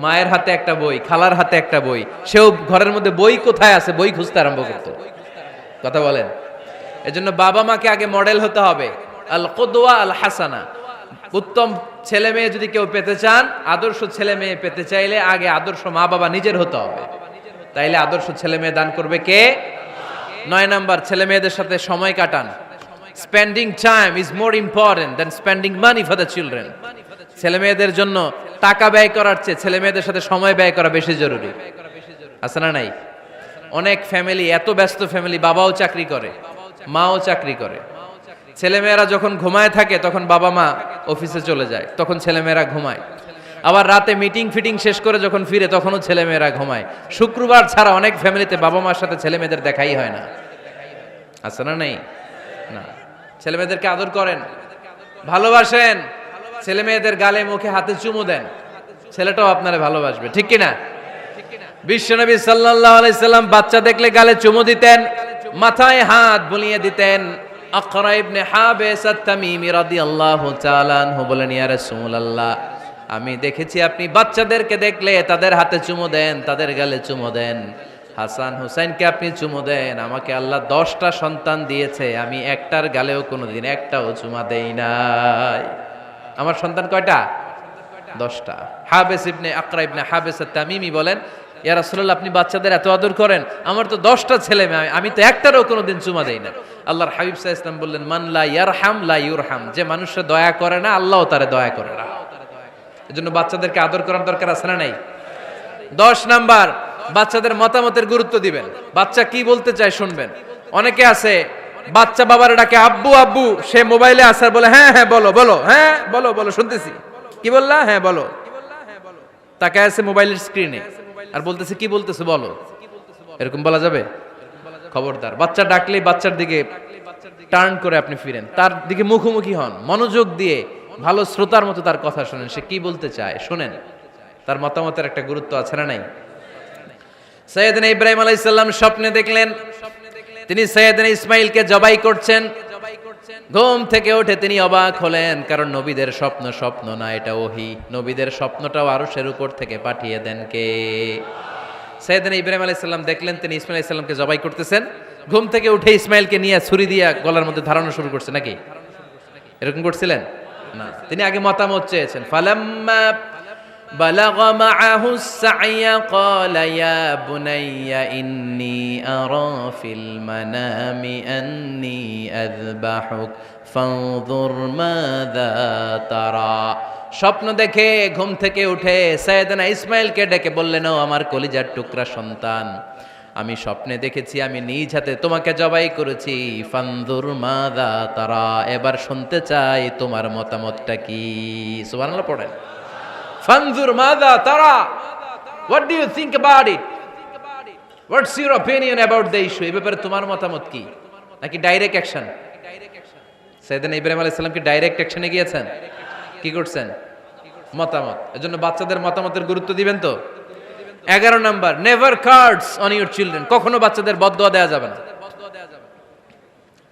মায়ের হাতে একটা বই, খালার হাতে একটা বই, সেও ঘরের মধ্যে বই কোথায় আছে বই খুঁজতে আরম্ভ করতো। কথা বলেন? এজন্য বাবা মাকে আগে মডেল হতে হবে। আল কুদওয়া আল হাসানা। উত্তম ছেলে মেয়ে যদি কেউ পেতে চান, আদর্শ ছেলে মেয়ে পেতে চাইলে আগে আদর্শ মা বাবা নিজের হতে হবে। তাইলে আদর্শ ছেলে মেয়ে দান করবে কে? 9 নাম্বার, ছেলে মেয়েদের সাথে সময় কাটান। Spending time is more important than spending money for the children. ছেলে মেয়েদের জন্য টাকা ব্যয় করার চেয়ে ছেলে মেয়েদের সাথে সময় ব্যয় করা বেশি জরুরি। আছে না নাই? অনেক ফ্যামিলি, এত ব্যস্ত ফ্যামিলি, বাবাও চাকরি করে, মাও চাকরি করে। ছেলেমেয়েরা যখন ঘুমায় থাকে তখন বাবা মা অফিসে চলে যায়, তখন ছেলেমেয়েরা ঘুমায়। আবার রাতে মিটিং ফিটিং শেষ করে যখন ফিরে তখনও ছেলেমেয়েরা ঘুমায়। শুক্রবার ছাড়া অনেক ফ্যামিলিতে বাবা মার সাথে ছেলেমেয়েদের দেখাই হয় না। আছে না নাই? না। ছেলেমেয়েদেরকে আদর করেন, ভালোবাসেন, ছেলেমেয়েদের গালে মুখে হাতে চুমু দেন, ছেলেটাও আপনারে ভালোবাসবে, ঠিক কিনা? বিশ্বনবী সাল্লাল্লাহু আলাইহি সাল্লাম বাচ্চা দেখলে গালে চুমু দিতেন, মাথায় হাত বুলিয়ে দিতেন। আকরা ইবনে হাবিস আত-তামিমি রাদিয়াল্লাহু তাআলা আনহু বলেন, ইয়া রাসূলুল্লাহ, আমি দেখেছি আপনি বাচ্চাদেরকে দেখলে তাদের হাতে চুমু দেন, তাদের গালে চুমু দেন। হাসান হুসাইনকে আপনি চুমু দেন। আমাকে আল্লাহ 10টা সন্তান দিয়েছে, আমি একটার গালেও কোনোদিন একটাও চুমা দেই নাই। আমার সন্তান কয়টা? 10টা। হাবিস ইবনে আকরা ইবনে হাবিস আত-তামিমি বলেন, ইয়া রাসূলুল্লাহ, আপনি বাচ্চাদের এত আদর করেন, আমার তো 10টা ছেলে মেয়ে, আমি তো একটারও কোনোদিন চুমা দেই না। আল্লাহর হাবিব সাল্লাল্লাহু আলাইহি ওয়াসাল্লাম বললেন, মান লা ইয়ারহাম লা ইউরহাম। যে মানুষে দয়া করে না, আল্লাহও তারে দয়া করে না। এজন্য বাচ্চাদেরকে আদর করার দরকার আছে না নাই? 10 নাম্বার, বাচ্চাদের মতামতের গুরুত্ব দিবেন। বাচ্চা কি বলতে চায় শুনবেন। অনেকে আছে বাচ্চা বাবার ডাকে আব্বু আব্বু, সে মোবাইলে আসার বলে হ্যাঁ হ্যাঁ বলো বলো, হ্যাঁ বলো বলো শুনতেছি, কি বললা, হ্যাঁ বলো। তাকায় আছে মোবাইলের স্ক্রিনে আর বলতেছে কি বলতেছে বলো। এরকম বলা যাবে? খবরদার। বাচ্চা ডাকলে বাচ্চার দিকে টার্ন করে আপনি ফিরেন, তার দিকে মুখোমুখি হন, মনোযোগ দিয়ে ভালো শ্রোতার মতো তার কথা শুনেন, সে কি বলতে চায় শুনেন। তার মতামতের একটা গুরুত্ব আছে না নাই? সাইয়েদনা ইব্রাহিম আলাইহিস সালাম স্বপ্নে দেখলেন তিনি সাইয়েদনা ইসমাইলকে জবাই করছেন। ঘুম থেকে উঠে তিনি অবাক হলেন, কারণ নবীদের স্বপ্ন স্বপ্ন না, এটা ওহী। নবীদের স্বপ্নটাও আরশের উপর থেকে পাঠিয়ে দেন কে? সাইয়েদনা ইব্রাহিম আলাইহিস সালাম দেখলেন তিনি ইসমাইল আলাইহিস সালামকে জবাই করতেছেন। ঘুম থেকে উঠে ইসমাইলকে নিয়ে ছুরি দিয়ে গলার মধ্যে ধারানো শুরু করছে নাকি? এরকম করছিলেন না, তিনি আগে মতামত চেয়েছেন। ফালাম্মা বালাগ মাআহু সাইয়া ক্বালা ইয়া বুনাইয়া ইন্নী আরা ফিল মানামি আন্নী আযবাহুক ফানজুর মাযা তারা। স্বপ্ন দেখে ঘুম থেকে উঠে সাইয়েদনা ইসমাইলকে ডেকে বললেন, ও আমার কলিজার টুকরা সন্তান, আমি স্বপ্নে দেখেছি আমি নিজ হাতে তোমাকে জবাই করেছি, ফানজুর মাযা তারা, এবার শুনতে চাই তোমার মতামতটা কি। সুবহানাল্লাহ পড়েন। ফানজুর মাযা তারা, what do you think about it, what's your opinion about the issue, এই ব্যাপারে তোমার মতামত কি? নাকি ডাইরেক্ট অ্যাকশন? সাইয়েদনা ইব্রাহিম আলাইহিস সালাম কি ডাইরেক্ট অ্যাকশনে গিয়েছেন? কি করছেন? মতামত। এজন্য বাচ্চাদের মতামতের গুরুত্ব দিবেন তো। 11 number, never cards on your children, কখনো বাচ্চাদের বদদোয়া দেওয়া যাবে না।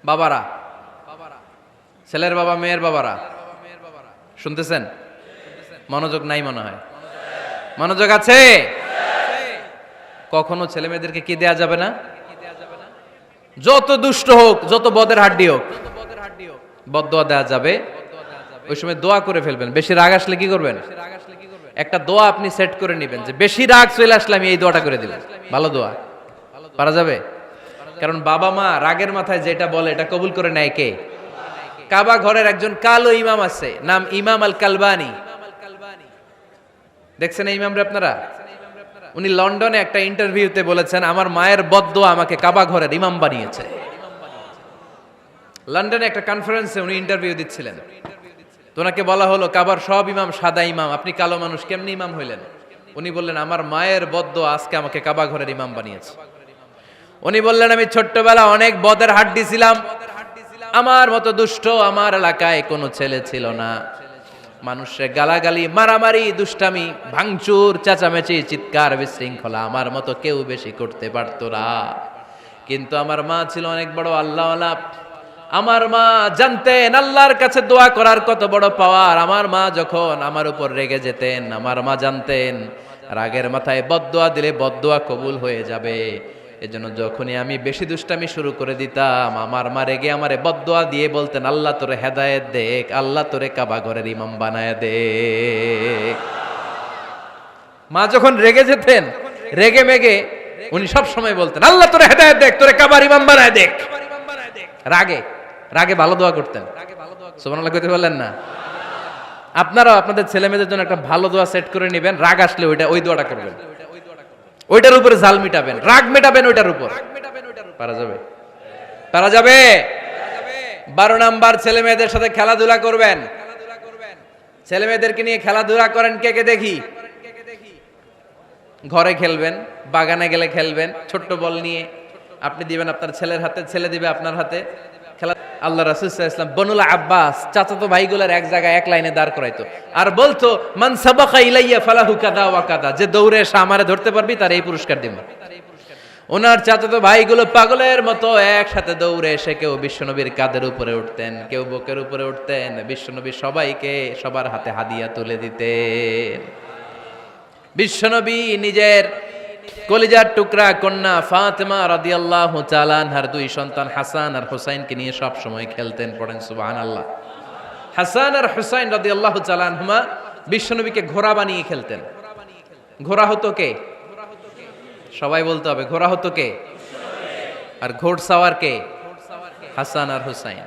বাবারা, ছেলের বাবা মেয়ের বাবারা শুনতেছেন? মনোযোগ নাই মনে হয়। মনোযোগ আছে? কখনো ছেলে মেয়েদেরকে কি দেয়া যাবে না? যত দুষ্ট হোক, যত বদের হাড্ডি হোক, বদদোয়া দেওয়া যাবে। ওই সময় দোয়া করে ফেলবেন। বেশি রাগ আসলে কি করবেন? একটা দোয়া আপনি সেট করে নেবেন যে বেশি রাগ চলে আসলে আমি এই দোয়াটা করে দিব। ভালো দোয়া পারা যাবে? কারণ বাবা মা রাগের মাথায় যেটা বলে এটা কবুল করে নেয় কে? কাবা ঘরের একজন কালো ইমাম আছে, নাম ইমাম আল কালবানি। দেখছেন এই ইমামরে আপনারা? উনি লন্ডনে একটা ইন্টারভিউতে বলেছেন আমার মায়ের বদদোয়া আমাকে কাবা ঘরের ইমাম বানিয়েছে। লন্ডনে একটা কনফারেন্সে উনি ইন্টারভিউ দিচ্ছিলেন। তো ওনাকে বলা হলো কাবার সব ইমাম সাদা ইমাম, আপনি কালো মানুষ কেমনি ইমাম হইলেন? উনি বললেন আমার মায়ের বদদোয়া আজকে আমাকে কাবা ঘরের ইমাম বানিয়েছে। উনি বললেন আমি ছোট্টবেলা অনেক বদের হাড্ডি ছিলাম, আমার মতো দুষ্ট আমার এলাকায় কোনো ছেলে ছিল না। মানুষের গালাগালি, মারামারি, দুষ্টামি, ভাঙচুর, চেঁচামেচি, চিৎকার, বিশৃঙ্খলা আমার মতো কেউ বেশি করতে পারতো না। কিন্তু আমার মা ছিল অনেক বড় আল্লাহওয়ালা। আমার মা জানতেন আল্লাহর কাছে দোয়া করার কত বড় পাওয়ার। আমার মা যখন আমার উপর রেগে যেতেন, আমার মা জানতেন রাগের মাথায় বদদোয়া দিলে বদদোয়া কবুল হয়ে যাবে। এজন্য যখনই আমি বেশি দুষ্টামি শুরু করে দিতাম, আমার মা রেগে আমারে বদদোয়া দিয়ে বলতেন আল্লাহ তোরে হেদায়েত দেখ, আল্লাহ তোরে কাবা ঘরের ইমাম বানায় দে। মা যখন রেগে যেতেন, রেগে মেগে উনি সব সময় বলতেন আল্লাহ তোরে হেদায়েত দেখ, তোরে কাবার ইমাম বানায় দেখ। রাগে রাগে ভালো দোয়া করতেন। সুবহানাল্লাহ কইতে বললেন না? আপনারাও আপনাদের ছেলে মেয়েদের জন্য একটা ভালো দোয়া সেট করে নেবেন। রাগ আসলে ওই দোয়াটা করবেন, ওইটার উপরে জাল মিটাবেন, রাগ মেটাবেন ওইটার উপর। পারা যাবে? পারা যাবে? 12 নাম্বার, ছেলে মেয়েদের সাথে খেলাধুলা করবেন। ছেলে মেয়েদেরকে নিয়ে খেলাধুলা করেন কে কে দেখি? ঘরে খেলবেন, বাগানে গেলে খেলবেন, ছোট্ট বল নিয়ে আপনি দিবেন আপনার ছেলের হাতে, ছেলে দিবে আপনার হাতে। খেলা আল্লাহ রাসূল সাল্লাল্লাহু আলাইহি ওয়াসাল্লাম বনুল আব্বাস চাচাতো ভাইগুলোর এক জায়গায় এক লাইনে দাঁড় করাইতো আর বলতো মান সাবাকা ইলাইয়া ফালাহু কাদা ওয়া কাদা, যে দৌড়ে এসে আমারে ধরতে পারবি তার এই পুরস্কার দিব। ওনার চাচাতো ভাইগুলো পাগলের মতো একসাথে দৌড়ে এসে কেউ বিশ্বনবীর কাঁধের উপরে উঠতেন, কেউ বুকের উপরে উঠতেন। বিশ্বনবী সবাইকে সবার হাতে হাদিয়া তুলে দিতেন। বিশ্বনবী নিজের কলিজার টুকরা কন্যা ফাতেমা রাদিয়াল্লাহু তাআলা আনহার 2 সন্তান হাসান আর হুসাইনকে নিয়ে সব সময় খেলতেন। পড়েন সুবহানাল্লাহ। হাসান আর হুসাইন রাদিয়াল্লাহু তাআলা আনহুমা বিশ্বনবীকে ঘোড়া বানিয়ে খেলতেন। ঘোড়া হতো কে? সবাই বলতে হবে ঘোড়া হতো কে? আর ঘোড়সাওয়ার কে? হাসান আর হুসাইন।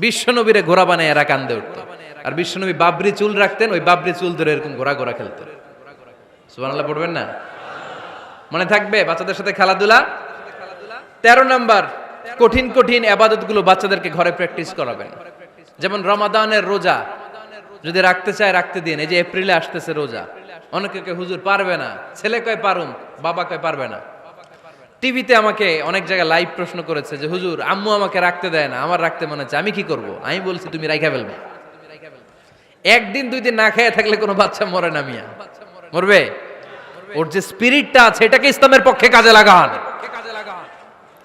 বিশ্বনবীরে ঘোড়া বানায় এরা কান্দে উঠতো। আর বিশ্বনবী বাবরি চুল রাখতেন, ওই বাবরি চুল ধরে এরকম ঘোড়া ঘোড়া খেলতেন। সুবহানাল্লাহ পড়বেন না? মনে থাকবে বাচ্চাদের সাথে খেলাধুলা। 13 নাম্বার, কঠিন কঠিন ইবাদতগুলো বাচ্চাদেরকে ঘরে প্র্যাকটিস করাবেন। যেমন রমাদানের রোজা যদি রাখতে চায় রাখতে দিন। এই যে এপ্রিলে আসতেছে রোজা, অনেকে কয় হুজুর পারবে না, ছেলে কয় পারুম, বাবা কয় পারবে না। টিভিতে আমাকে অনেক জায়গায় লাইভ প্রশ্ন করেছে যে হুজুর আম্মু আমাকে রাখতে দেয় না, আমার রাখতে মনে হচ্ছে, আমি কি করব? আমি বলছি তুমি রাইখা ফেলবে। একদিন 2 দিন না খেয়ে থাকলে কোনো বাচ্চা মরে না মিয়া, মরবে? ওর যে স্পিরিটটা আছে এটাকে ইসলামের পক্ষে কাজে লাগান।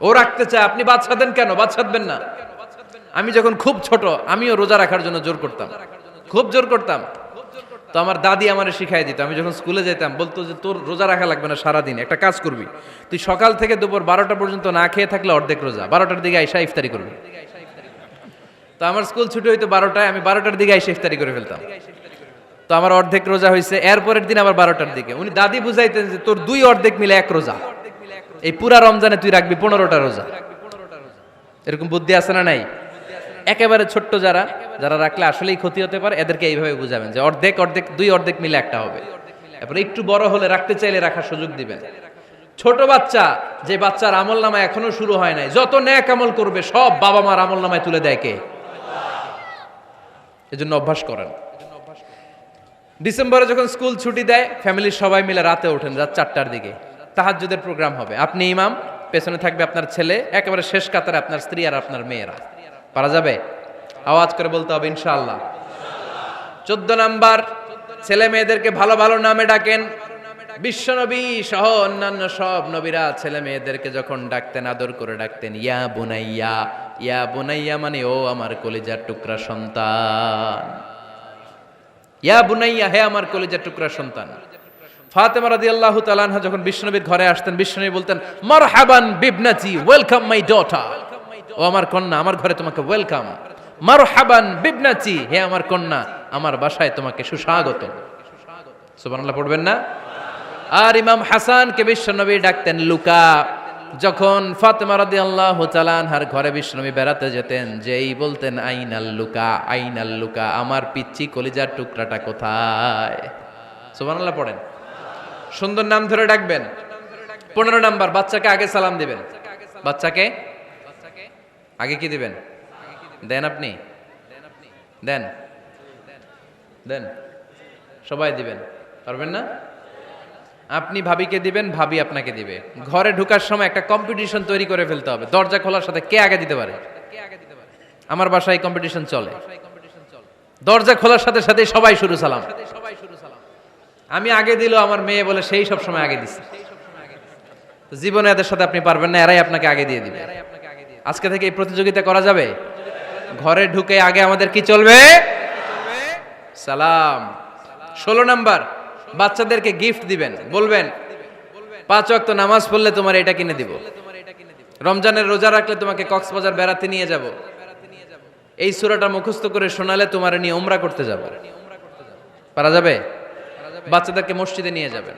ও রাখতে চায়, আপনি বাচ্চা দেন কেন? বাচ্চা দেবেন না। আমি যখন খুব ছোট আমিও রোজা রাখার জন্য জোর করতাম, খুব জোর করতাম। তো আমার দাদি আমারে শিখাই দিত। আমি যখন স্কুলে যেতাম বলতো যে তোর রোজা রাখা লাগবে না, সারাদিন একটা কাজ করবি, তুই সকাল থেকে দুপুর 12টা পর্যন্ত না খেয়ে থাকলে অর্ধেক রোজা, 12টার দিকে আইসা ইফতারি করবি। তো আমার স্কুল ছুটি হইতো 12টায়, আমি 12টার দিকে আইসা ইফতারি করে ফেলতাম। তো আমার অর্ধেক রোজা হয়েছে। এরপরের দিন আবার 12টার দিকে উনি দাদি বুঝাইতেন যে তোর 2 অর্ধেক মিলে 1 রোজা, এই পুরা রমজানে তুই রাখবি 15টা রোজা। এরকম বুদ্ধি আছে না নাই? একেবারে ছোট্ট যারা যারা রাখলে আসলেই ক্ষতি হতে পারে এদেরকে এইভাবে বুঝাবেন যে অর্ধেক অর্ধেক 2 অর্ধেক মিলে একটা হবে। এরপরে একটু বড় হলে রাখতে চাইলে রাখার সুযোগ দিবেন। ছোট বাচ্চা, যে বাচ্চার আমল নামায় এখনো শুরু হয় নাই, যত ন্যাক আমল করবে সব বাবা মার আমল নামায় তুলে দেয় কে? এজন্য অভ্যাস করেন। ডিসেম্বরে যখন স্কুল ছুটি দেয়, ফ্যামিলির সবাই মিলে রাতে ওঠেন, রাত 4টার দিকে তাহাজ্জুদের প্রোগ্রাম হবে। আপনি ইমাম, পেছনে থাকবে আপনার ছেলে, একেবারে শেষ কাতারে আপনার স্ত্রী আর আপনার মেয়েরা। পারা যাবে? আওয়াজ করে বলতে হবে ইনশাআল্লাহ। 14 নাম্বার, ছেলে মেয়েদেরকে ভালো ভালো নামে ডাকেন। বিশ্বনবী সহ অন্যান্য সব নবীরা ছেলে মেয়েদেরকে যখন ডাকতেন, আদর করে ডাকতেন ইয়া বুনাইয়া। ইয়া বুনাইয়া মানে ও আমার কলিজার টুকরা সন্তান। ইয়া বুনাইয়া, হে আমার কলিজার টুকরা সন্তান। ফাতেমা রাদিয়াল্লাহু তাআলা আনহা যখন বিশ্বনবীর ঘরে আসতেন, বিশ্বনবী বলতেন মারহাবান বিবনাতি, ওয়েলকাম মাই ডটার। ও আমার কন্যা, আমার ঘরে তোমাকে ওয়েলকাম। মারহাবান বিবনাতি, হে আমার কন্যা, আমার বাসায় তোমাকে সুস্বাগত। সুবহানাল্লাহ পড়বেন না? আর ইমাম হাসানকে বিশ্বনবী ডাকতেন লুকা। যখন ফাতেমা রাদিয়াল্লাহু তাআলা আনহার ঘরে বিশ্বনবী বেড়াতে যেতেন, যেই বলতেন আইনাল লুকা, আইনাল লুকা, আমার পিচ্চি কলিজার টুকরাটা কোথায়? সুবহানাল্লাহ পড়েন। সুন্দর নাম ধরে ডাকবেন। 15 নাম্বার, বাচ্চাকে আগে সালাম দিবেন। বাচ্চাকে আগে কি দিবেন? দেন আপনি? দেন দেন, সবাই দিবেন, পারবেন না? আপনি ভাবিকে দিবেন, ভাবি আপনাকে দিবে। ঘরে ঢোকার সময় একটা কম্পিটিশন তৈরি করে ফেলতে হবে, দরজা খোলার সাথে কে আগে দিতে পারে। আমার বাসায় কম্পিটিশন চলে, দরজা খোলার সাথে সাথে সবাই শুরু সালাম। আমি আগে দিল, আমার মেয়ে বলে সেই সব সময় আগে দিছে। জীবনে এদের সাথে আপনি পারবেন না, এরাই আপনাকে আগে দিয়ে দিবে। আজকে থেকে এই প্রতিযোগিতা করা যাবে। ঘরে ঢুকে আগে আমাদের কি চলবে? সালাম। 16 নাম্বার, বাচ্চাদেরকে গিফট দিবেন। বলবেন 5 ওয়াক্ত নামাজ পড়লে তোমার এটা কিনে দিব, রমজানের রোজা রাখলে তোমাকে কক্সবাজার বেড়াতে নিয়ে যাব, এই সূরাটা মুখস্থ করে শোনালে তোমার নিয়ে উমরা করতে যাব। পারা যাবে? বাচ্চাদেরকে মসজিদে নিয়ে যাবেন।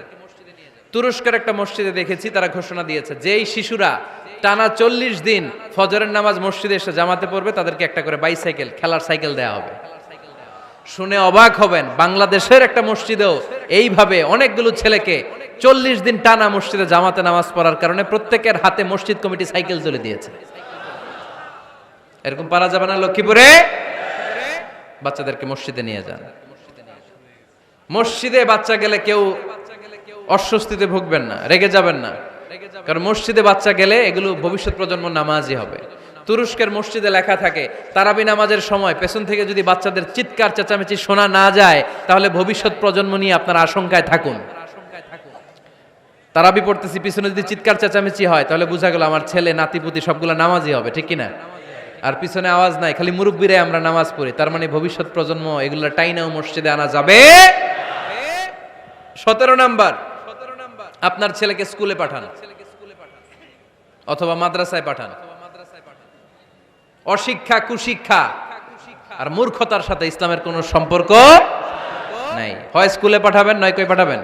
তুরস্কের একটা মসজিদে দেখেছি, তারা ঘোষণা দিয়েছে যেই শিশুরা টানা 40 দিন ফজরের নামাজ মসজিদে এসে জামাতে পড়বে, তাদেরকে একটা করে বাইসাইকেল, খেলার সাইকেল দেয়া হবে। শুনে অবাক হবেন, বাংলাদেশের একটা মসজিদেও এইভাবে অনেকগুলো ছেলেকে 40 দিন টানা মসজিদে জামাতে নামাজ পড়ার কারণে প্রত্যেকের হাতে মসজিদ কমিটি সাইকেল তুলে দিয়েছে। এরকম পারা যাবে না? লক্ষ্মীপুরে বাচ্চাদেরকে মসজিদে নিয়ে যান। মসজিদে বাচ্চা গেলে কেউ অস্বস্তিতে ভুগবেন না, রেগে যাবেন না, কারণ মসজিদে বাচ্চা গেলে এগুলো ভবিষ্যৎ প্রজন্ম নামাজি হবে। তুরস্কের মসজিদে লেখা থাকে তারাবি নামাজের সময় পেছন থেকে যদি বাচ্চাদের চিৎকার চেঁচামেচি শোনা না যায়, তাহলে ভবিষ্যৎ প্রজন্ম নিয়ে আপনারা আশঙ্কায় থাকুন। তারাবি পড়তেছি, পিছনে যদি চিৎকার চেঁচামেচি হয়, তাহলে বোঝা গেল আমার ছেলে নাতিপুতি সবগুলা নামাজি হবে, ঠিক কিনা? আর পিছনে আওয়াজ নাই, খালি মুরব্বীরাই আমরা নামাজ পড়ি, তার মানে ভবিষ্যৎ প্রজন্ম এগুলা টাইনাও মসজিদে আনা যাবে। 17 নাম্বার, আপনার ছেলেকে স্কুলে পাঠান অথবা মাদ্রাসায় পাঠান। অশিক্ষা, কুশিক্ষা আর মূর্খতার সাথে ইসলামের কোনো সম্পর্ক নাই। হয় স্কুলে পাঠাবেন, নয় কই পাঠাবেন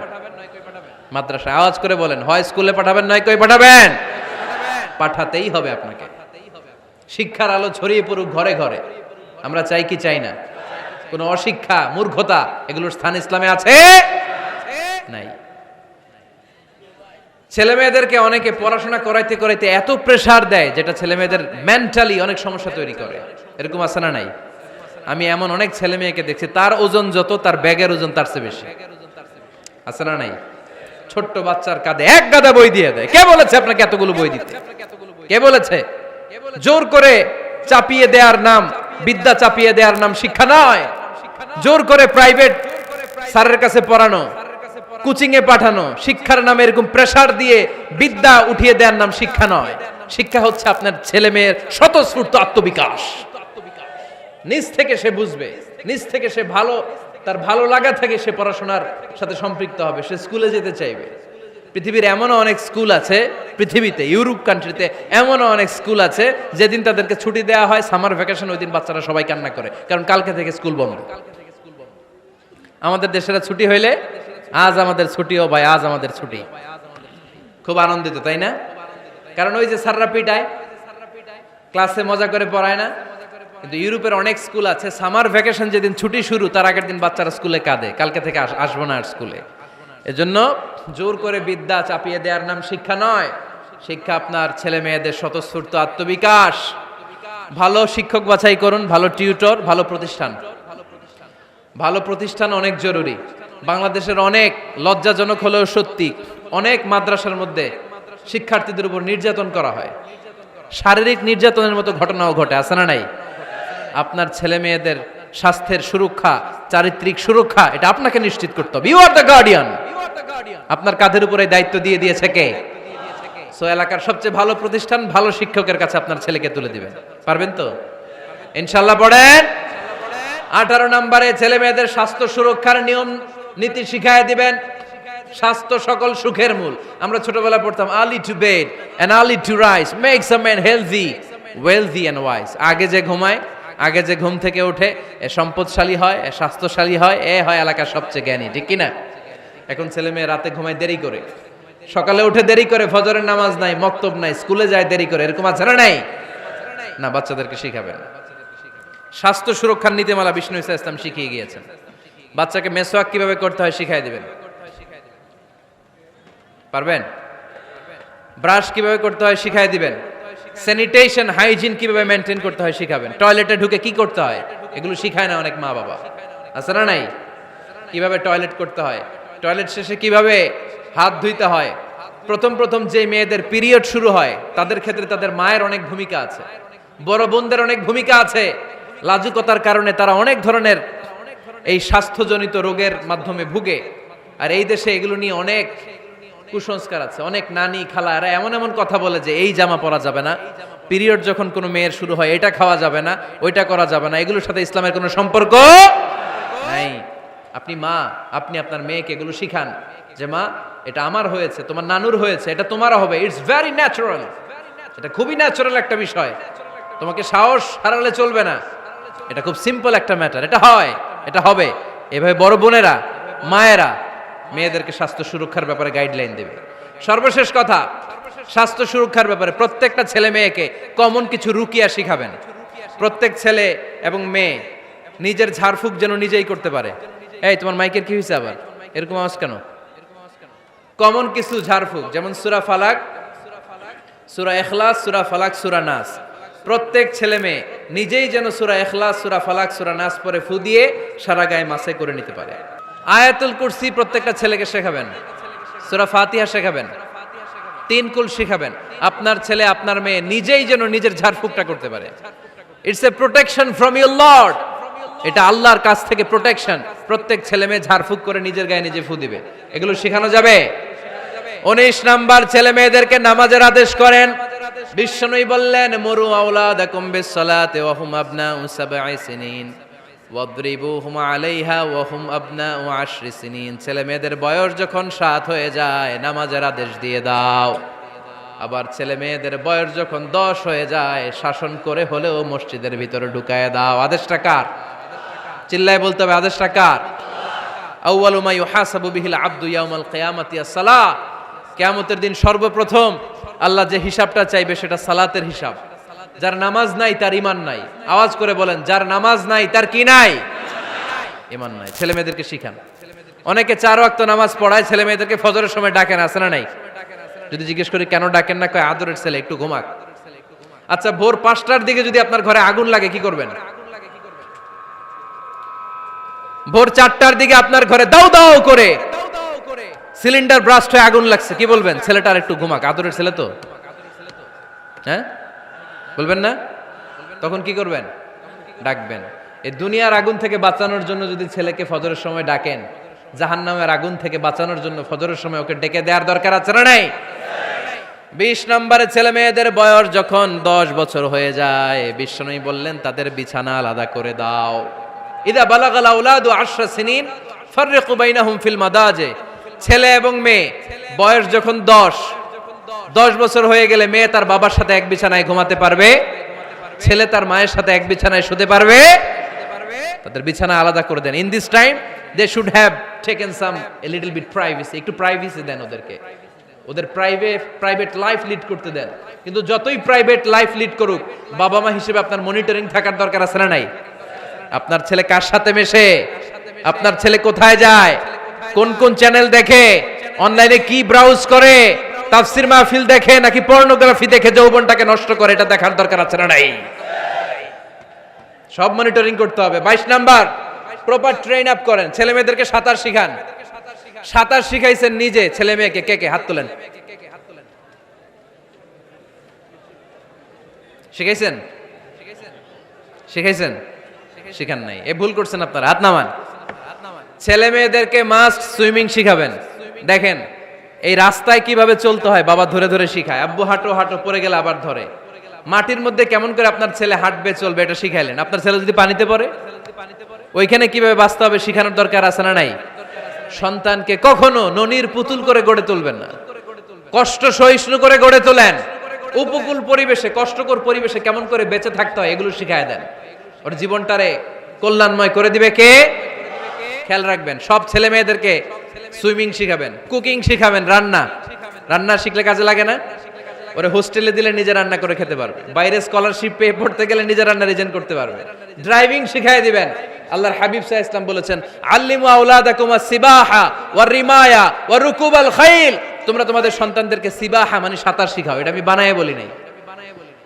মাদ্রাসায়। আওয়াজ করে বলেন, হয় স্কুলে পাঠাবেন, নয় কই পাঠাবেন। পাঠাতেই হবে আপনাকে। শিক্ষার আলো ছড়িয়ে পড়ুক ঘরে ঘরে, আমরা চাই কি চাই না? কোনো অশিক্ষা, মূর্খতা এগুলোর স্থান ইসলামে আছে নাই। ছেলে মেয়েদেরকে অনেকে পড়াশোনা করাইতে করাইতে এত প্রেসার দেয়, যেটা ছেলে মেয়েদের মেন্টালি অনেক সমস্যা তৈরি করে। এরকম আছে না নাই? আমি এমন অনেক ছেলে মেয়েকে দেখছি, তার ওজন যত, তার ব্যাগের ওজন তার চেয়ে বেশি। আছে না নাই? ছোট্ট বাচ্চার কাঁধে এক গাদা বই দিয়ে দেয়। কে বলেছে আপনাকে এতগুলো বই দিতে? কে বলেছে? জোর করে চাপিয়ে দেওয়ার নাম বিদ্যা, চাপিয়ে দেওয়ার নাম শিক্ষা নয়। জোর করে প্রাইভেট স্যারের কাছে পড়ানো, কোচিং এ পাঠানো, শিক্ষার নামে এরকম প্রেসার দিয়ে বিদ্যা উঠিয়ে দেওয়ার নাম শিক্ষা নয়। শিক্ষা হচ্ছে আপনার ছেলে মেয়ের স্বতঃস্ফূর্ত আত্মবিকাশ। নিজ থেকে সে বুঝবে, নিজ থেকে সে তার ভালো লাগা থেকে সে পড়াশোনার সাথে সম্পৃক্ত হবে, সে স্কুলে যেতে চাইবে। পৃথিবীর এমনও অনেক স্কুল আছে, পৃথিবীতে ইউরোপ কান্ট্রিতে এমনও অনেক স্কুল আছে, যেদিন তাদেরকে ছুটি দেওয়া হয় সামার ভ্যাকেশন, ওই দিন বাচ্চারা সবাই কান্না করে, কারণ কালকে থেকে স্কুল বন্ধ। আমাদের দেশের ছুটি হইলে আজ আমাদের ছুটি, ও ভাই আজ আমাদের ছুটি, খুব আনন্দিত, তাই না? কারণ ওই যে স্যাররা পিটায়, ক্লাসে মজা করে পড়ায় না। কিন্তু ইউরোপের অনেক স্কুল আছে, সামার ভ্যাকেশন যেদিন ছুটি শুরু তার আগের দিন বাচ্চারা স্কুলে কাঁদে, কালকে থেকে আসবো না আর স্কুলে। এজন্য জোর করে বিদ্যা চাপিয়ে দেওয়ার নাম শিক্ষা নয়। শিক্ষা আপনার ছেলে মেয়েদের স্বতঃস্ফূর্ত আত্মবিকাশ। ভালো শিক্ষক বাছাই করুন, ভালো টিউটর, ভালো প্রতিষ্ঠান। ভালো প্রতিষ্ঠান অনেক জরুরি। বাংলাদেশের অনেক লজ্জাজনক হলেও সত্যি, অনেক মাদ্রাসার মধ্যে শিক্ষার্থীদের উপর নির্যাতন করা হয়, শারীরিক নির্যাতনের মতো ঘটনাও ঘটে, আছে না নাই? আপনার ছেলে মেয়েদের স্বাস্থ্যের সুরক্ষা, চারিত্রিক সুরক্ষা, এটা আপনাকে নিশ্চিত করতে হবে। You are the guardian. আপনার কাঁধের উপরে দায়িত্ব দিয়ে দিয়েছে কে? সো এলাকার সবচেয়ে ভালো প্রতিষ্ঠান, ভালো শিক্ষকের কাছে আপনার ছেলেকে তুলে দিবেন। পারবেন তো ইনশাআল্লাহ? পড়েন। 18 নম্বরে ছেলে মেয়েদের স্বাস্থ্য সুরক্ষার নিয়ম নীতি শিখায় দিবেন। স্বাস্থ্য সকল সুখের মূল। আমরা ছোটবেলা পড়তাম early to bed and early to rise makes a man healthy, wealthy and wise. আগে যে ঘুমায়, আগে যে ঘুম থেকে ওঠে, এ সম্পদশালী হয়, এ স্বাস্থ্যশালী হয়, এ হয় এলাকার সবচেয়ে জ্ঞানী, ঠিক কিনা? এখন ছেলে মেয়ে রাতে ঘুমায় দেরি করে, সকালে উঠে দেরি করে, ফজরের নামাজ নাই, মক্তব নাই, স্কুলে যায় দেরি করে, এরকম আছে না নাই? না, বাচ্চাদেরকে শিখাবেন। স্বাস্থ্য সুরক্ষার নীতিমালা বিষ্ণু ইসা ইসলাম শিখিয়ে গিয়েছেন। বাচ্চাকে মেসওয়াক কিভাবে করতে হয় শিখাই দিবেন। পারবেন? ব্রাশ কিভাবে করতে হয় শিখাই দিবেন। স্যানিটেশন, হাইজিন কিভাবে মেনটেন করতে হয় শিখাবেন। টয়লেটে ঢুকে কি করতে হয় এগুলো শিখায় না অনেক মা বাবা, আছে না নাই? কিভাবে টয়লেট করতে হয়, টয়লেট শেষে কিভাবে হাত ধুইতে হয়। প্রথম যে মেয়েদের পিরিয়ড শুরু হয় তাদের ক্ষেত্রে তাদের মায়ের অনেক ভূমিকা আছে, বড় বোনদের অনেক ভূমিকা আছে। লাজুকতার কারণে তারা অনেক ধরনের এই স্বাস্থ্যজনিত রোগের মাধ্যমে ভুগে। আর এই দেশে এগুলো নিয়ে অনেক কুসংস্কার আছে। অনেক নানি খালা এরা এমন এমন কথা বলে যে এই জামা পরা যাবে না, পিরিয়ড যখন কোনো মেয়ের শুরু হয় এটা খাওয়া যাবে না, ওইটা করা যাবে না। এগুলোর সাথে ইসলামের কোনো সম্পর্ক নাই। আপনি মা, আপনি আপনার মেয়েকে এগুলো শিখান যে মা এটা আমার হয়েছে, তোমার নানুর হয়েছে, এটা তোমারও হবে। ইটস ভেরি ন্যাচারাল, এটা খুবই ন্যাচারাল একটা বিষয়, তোমাকে সাহস হারালে চলবে না, এটা খুব সিম্পল একটা ম্যাটার, এটা হয়, এটা হবে। এভাবে বড় বোনেরা, মায়েরা মেয়েদেরকে স্বাস্থ্য সুরক্ষার ব্যাপারে গাইডলাইন দেবে। সর্বশেষ কথা, স্বাস্থ্য সুরক্ষার ব্যাপারে প্রত্যেকটা ছেলে মেয়েকে কমন কিছু রুকিয়া শিখাবেন। প্রত্যেক ছেলে এবং মেয়ে নিজের ঝাড়ফুঁক যেন নিজেই করতে পারে। এই তোমার মাইকের কি হয়েছে আবার, এরকম আওয়াজ কেন? কমন কিছু ঝাড়ফুঁক, যেমন সূরা ফালাক, সূরা ইখলাস, সূরা ফালাক, সূরা নাস। প্রত্যেক ছেলে মেয়ে নিজেই যেন সূরা ইখলাস, সূরা ফালাক, সূরা নাস পরে ফু দিয়ে সারা গায়ে মাসে করে নিতে পারে। আয়াতুল কুরসি প্রত্যেকটা ছেলেকে শেখাবেন, সূরা ফাতিহা শেখাবেন, 3 কুল শেখাবেন। আপনার ছেলে আপনার মেয়ে নিজেই যেন নিজের ঝাড়ফুঁকটা করতে পারে। It's a protection from your Lord, এটা আল্লাহর কাছ থেকে প্রোটেকশন। প্রত্যেক ছেলে মেয়ে ঝাড়ফুঁক করে নিজের গায়ে নিজে ফু দিবে, এগুলো শেখানো যাবে। 19 নাম্বার, ছেলে মেয়েদেরকে নামাজের আদেশ করেন। বিশ্বনবী বললেন মুরু আওলাদাকুম বিসসালাতি ওয়া হুম আবনাউ 7 সিনিন ওয়াদরিবুহুম আলাইহা ওয়া হুম আবনাউ 10 সিনিন। ছেলে মেয়েদের বয়স যখন 7 হয়ে যায় নামাজের আদেশ দিয়ে দাও। আবার ছেলে মেয়েদের বয়স যখন 10 হয়ে যায় শাসন করে হলেও মসজিদের ভিতরে ঢুকায় দাও। আদেশটা কার? চিল্লায় বলতে হবে, আদেশটা কার? আউয়ালু মা ইউহাসাবু বিহিল আবদু ইয়াউমাল কিয়ামাতি আস-সালাহ। কিয়ামতের দিন সর্বপ্রথম আল্লাহ যে হিসাবটা চাইবে সেটা সালাতের হিসাব। যার নামাজ নাই তার ঈমান নাই। আওয়াজ করে বলেন, যার নামাজ নাই তার কি নাই? ঈমান নাই। ছেলে মেয়েদেরকে শিখান। অনেকে 4 ওয়াক্ত নামাজ পড়ায়, ছেলে মেয়েদেরকে ফজরের সময় ডাকেন, আছে না নাই? যদি জিজ্ঞেস করি কেন ডাকেন না, কয় আদরের ছেলে, একটু ঘুমাক। আচ্ছা, ভোর 5টার দিকে যদি আপনার ঘরে আগুন লাগে কি করবেন? ভোর 4টার দিকে আপনার ঘরে দাও দাও করে সিলিন্ডার ব্রাস্ট হয়ে আগুন লাগছে, কি বলবেন? ছেলেটা আর একটু ঘুমাক, আদরের ছেলে তো, হ্যাঁ বলবেন না? তখন কি করবেন? ডাকবেন। এই দুনিয়ার আগুন থেকে বাঁচানোর জন্য যদি ছেলেকে ফজরের সময় ডাকেন, জাহান্নামের আগুন থেকে বাঁচানোর জন্য ফজরের সময় ওকে ডেকে দেওয়ার দরকার আছে না নাই? 20 নম্বরে, ছেলে মেয়েদের বয়স যখন 10 বছর হয়ে যায় বিশ্বনবী বললেন তাদের বিছানা আলাদা করে দাও। ইদা বালাগাল আওলাদু 10 সিনিন ফাররিকু বাইনাহুম ফিল মাদাজি। ছেলে এবং মেয়ে বয়স যখন 10 বছর হয়ে গেলে মেয়ে তার বাবার সাথে এক বিছানায় ঘুমাতে পারবে, ছেলে তার মায়ের সাথে এক বিছানায় শুতে পারবে। তাদের বিছানা আলাদা করে দেন। In this time they should have taken some a little bit privacy. একটু প্রাইভেসি দেন ওদেরকে, ওদের প্রাইভেট লাইফ লিড করতে দেন। কিন্তু যতই প্রাইভেট লাইফ লিড করুক, বাবা মা হিসেবে আপনার মনিটরিং থাকার দরকার আছে না নাই? আপনার ছেলে কার সাথে মেশে, আপনার ছেলে কোথায় যায়, কোন কোন চ্যানেল দেখে, অনলাইনে কি ব্রাউজ করে, তাফসির মাহফিল দেখে নাকি পর্নোগ্রাফি দেখে যৌবনটাকে নষ্ট করে, এটা দেখার দরকার আছে না নাই? সব মনিটরিং করতে হবে। 22 নাম্বার, প্রপার ট্রেন আপ করেন, ছেলে মেয়েদেরকে সাঁতার শিখান। সাঁতার শিখাইছেন নিজে, ছেলে মেয়েকে কে কে হাত তোলেন? শিখাইছেন? শিখাইছেন? শিখান নাই, এ ভুল করছেন আপনারা, হাত নামান। ছেলে মেয়েদেরকে মাস্ট সুইমিং শিখাবেন। দেখেন এই রাস্তায় কিভাবে চলতে হয় বাবা ধরে ধরে শিখায়, আব্বু হাঁটো হাঁটো, পড়ে গেলে আবার ধরে। মাটির মধ্যে কেমন করে আপনার ছেলে হাঁটবে চলবে এটা শিখাইলেন। আপনার ছেলে যদি পানিতে পড়ে ওইখানে কিভাবে বাঁচতে হবে শিখানোর দরকার আছে না নাই? সন্তানকে কখনো ননির পুতুল করে গড়ে তুলবেন না, কষ্ট সহিষ্ণু করে গড়ে তোলেন। উপকূল পরিবেশে, কষ্টকর পরিবেশে কেমন করে বেঁচে থাকতে হয় এগুলো শিখায় দেন। ওর জীবনটারে কল্যাণময় করে দিবে কে? খেয়াল রাখবেন, সব ছেলে মেয়েদেরকে সুইমিং শিখাবেন, কুকিং শিখাবেন, রান্না শিখলে কাজে লাগে না? ওরে হোস্টেলে দিলে নিজে রান্না করে খেতে পারবে, বাইরে স্কলারশিপ পেয়ে পড়তে গেলে নিজে রান্না রিজেন করতে পারবে। ড্রাইভিং শিখাই দিবেন। আল্লাহর হাবিব সাল্লাল্লাহু আলাইহি ওয়াসাল্লাম বলেছেন, আল্লিমু আওলাদাকুম আস-সিবাহা ওয়ার রিমায়া ওয়া রুকুবাল খাইল। তোমরা তোমাদের সন্তানদেরকে সিবাহা মানে সাঁতার শিখাও। এটা আমি বানায়ে বলি নাই।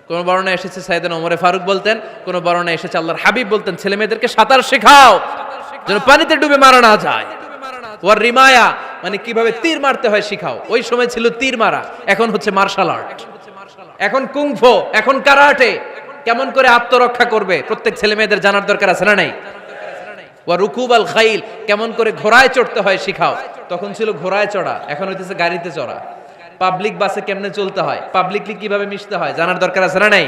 কোন বর্ণনায় এসেছে সাইয়েদনা ওমর ফারুক বলতেন, কোন বর্ণনায় এসেছে আল্লাহর হাবিব বলতেন, ছেলে মেয়েদেরকে সাঁতার শেখাও যেন পানিতে ডুবে মারা না যায়। ওয়ার রিমায়া মানে কিভাবে তীর মারতে হয় শিখাও। ওই সময় ছিল তীর মারা, এখন হচ্ছে মার্শাল আর্ট, এখন কুংফু, এখন কারাটে। কেমন করে আত্মরক্ষা করবে প্রত্যেক ছেলে মেয়েদের জানার দরকার আছে না নাই? ওয়া রুকুবাল খাইল, কেমন করে ঘোড়ায় চড়তে হয় শিখাও। তখন ছিল ঘোড়ায় চড়া, এখন হইতেছে গাড়িতে চড়া। পাবলিক বাসে কেমনে চলতে হয়, পাবলিকলি কিভাবে মিশতে হয় জানার দরকার আছে না নাই?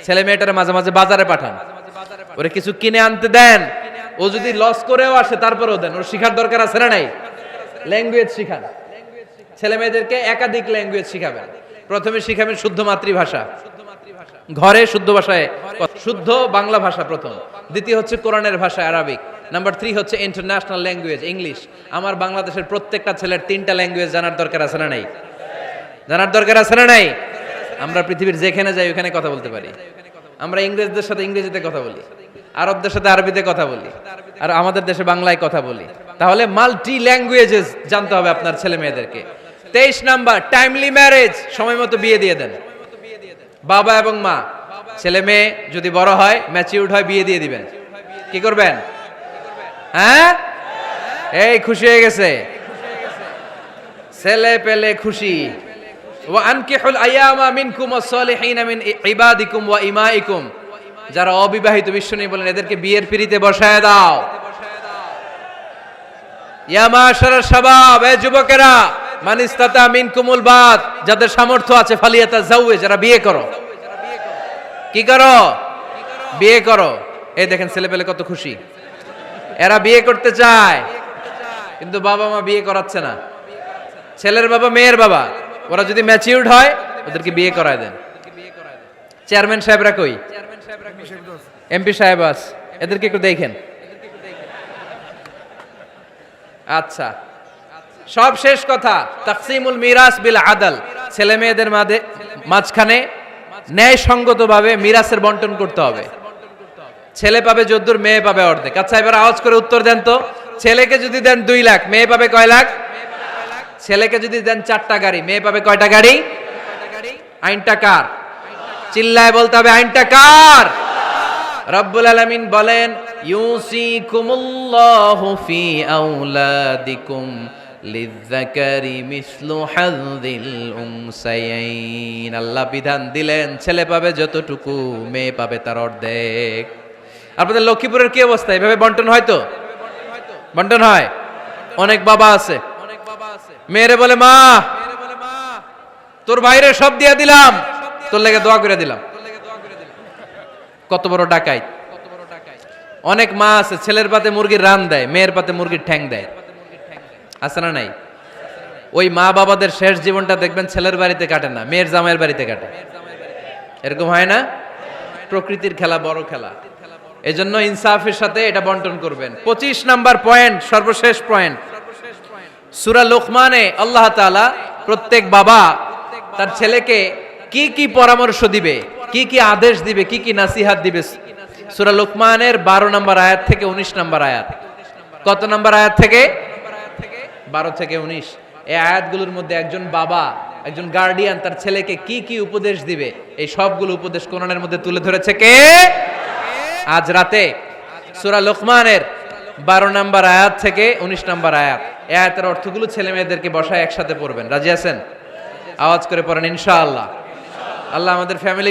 ছেলে মেয়েটারে মাঝে মাঝে বাজারে পাঠান, ওরে কিছু কিনে আনতে দেন। ও যদি লস করেও আসে তারপরেও দেন, ওর শিখার দরকার আছে না নাই? ল্যাঙ্গুয়েজ শিখান, ছেলে মেয়েদেরকে একাধিক ল্যাঙ্গুয়েজ শিখাবেন। প্রথমে শিখাবেন শুদ্ধ মাতৃভাষা, ঘরে শুদ্ধ ভাষায়, শুদ্ধ বাংলা ভাষা প্রথম। দ্বিতীয় হচ্ছে কোরআনের ভাষা আরবিক। নাম্বার 3 হচ্ছে ইন্টারন্যাশনাল ল্যাঙ্গুয়েজ ইংলিশ। আমার বাংলাদেশের প্রত্যেকটা ছেলের 3টা ল্যাঙ্গুয়েজ জানার দরকার আছে না নাই? জানার দরকার আছে না নাই? আমরা পৃথিবীর যেখানে যাই ওখানে কথা বলতে পারি। আমরা ইংরেজদের সাথে ইংরেজিতে কথা বলি, আরবদের সাথে আরবিতে কথা বলি, আর আমাদের দেশে বাংলায় কথা বলি। তাহলে মাল্টি ল্যাঙ্গুয়েজেস জানতে হবে আপনার ছেলে মেয়েদেরকে। 23 নাম্বার, টাইমলি ম্যারেজ, সময় মতো বিয়ে দিয়ে দেন। বাবা এবং মা, ছেলে মেয়ে যদি বড় হয়, ম্যাচিউরড হয়, বিয়ে দিয়ে দিবেন। কি করবেন? হ্যাঁ, এই খুশি হয়ে গেছে, ছেলে পেলে খুশি। ওয়া আনকিহুল আয়ামা মিনকুম ওয়াস-সালিহিনা মিন ইবাদিকুম ওয়া ইমাইকুম। যারা অবিবাহিত, বিশ্বনবী বলেন এদেরকে বিয়ের পিঁড়িতে বসায় দাও। ইয়া মাশারাশ শাবাব, এই যুবকেরা, মান ইসতাতা মিনকুমুল বাত, যাদের সামর্থ্য আছে, ফালিয়াতাযাওয়াজ, যারা বিয়ে করো। কি করো? বিয়ে করো। এই দেখেন ছেলে পেলে কত খুশি, এরা বিয়ে করতে চায় কিন্তু বাবা মা বিয়ে করাচ্ছে না। ছেলের বাবা মেয়ের বাবা, ওরা যদি ম্যাচিউরড হয় ওদেরকে বিয়ে করায় দেন। চেয়ারম্যান সাহেবরা কই? এমপি সাহেব আস, এদেরকে একটু দেখেন। আচ্ছা, সব শেষ কথা, তাকসিমুল মিরাস বিল আদল। ছেলে মেয়েদের মাঝখানে ন্যায়সঙ্গতভাবে মিরাসের বন্টন করতে হবে। ছেলে পাবে যদ্দুর, মেয়ে পাবে অর্ধেক। আচ্ছা এবার আওয়াজ করে উত্তর দেন তো, ছেলেকে যদি দেন 2 লাখ, মেয়ে পাবে কয় লাখ? ছেলেকে যদি দেন 4টা গাড়ি, মেয়ে পাবে কয়টা গাড়ি? আইনটা কার? চিল্লায় বলতে হবে, আইনটা কার? রব্বুল আলামিন বলেন, ইউসিকুমুল্লাহু ফি আওলাদিকুম লিযযাকারি মিসলু হাযযিল উনসায়াইন। আল্লাহ বিধান দিলেন ছেলে পাবে যতটুকু, মেয়ে পাবে তার অর্ধেক। আপনাদের লক্ষ্মীপুরের কি অবস্থা? এভাবে বন্টন হয় তো? বন্টন হয়? অনেক বাবা আছে, মেয়েরে বলে, মা তোর ভাইরে সব দিয়া দিলাম, তোর লেগে দোয়া করে দিলাম। কত বড় ডাকাইত! অনেক মা আছে ছেলের পাতে মুরগির রান দেয়, মেয়ের পাতে মুরগির ঠ্যাং দেয়। আছে না নাই? ওই মা বাবাদের শেষ জীবনটা দেখবেন ছেলের বাড়িতে কাটে না, মেয়ের জামাইয়ের বাড়িতে কাটে। এরকম হয় না? প্রকৃতির খেলা বড় খেলা, এজন্য ইনসাফের সাথে এটা বন্টন করবেন। 25 নাম্বার পয়েন্ট, সর্বশেষ পয়েন্ট, সূরা লুকমানে আল্লাহ তাআলা প্রত্যেক বাবা তার ছেলেকে কি কি পরামর্শ দিবে, কি কি আদেশ দিবে, কি কি নাসিহাত দিবে, সূরা লুকমানের 12 নম্বর আয়াত থেকে 19 নম্বর আয়াত। কত নম্বর আয়াত থেকে? 12 থেকে 19, এই আয়াতগুলোর মধ্যে একজন বাবা, একজন গার্ডিয়ান তার ছেলেকে কি কি উপদেশ দিবে, এই সবগুলো উপদেশ কোরআনের মধ্যে তুলে ধরেছে কে? আজ রাতে সূরা লোকমানের 12 নম্বর আয়াত থেকে 19 নম্বর আয়াত, এই আয়াতের অর্থগুলো ছেলে মেয়েদেরকে বসায় একসাথে পড়বেন। রাজি আছেন? আওয়াজ করে পড়েন ইনশাআল্লাহ। আল্লাহ আমাদের ফ্যামিলি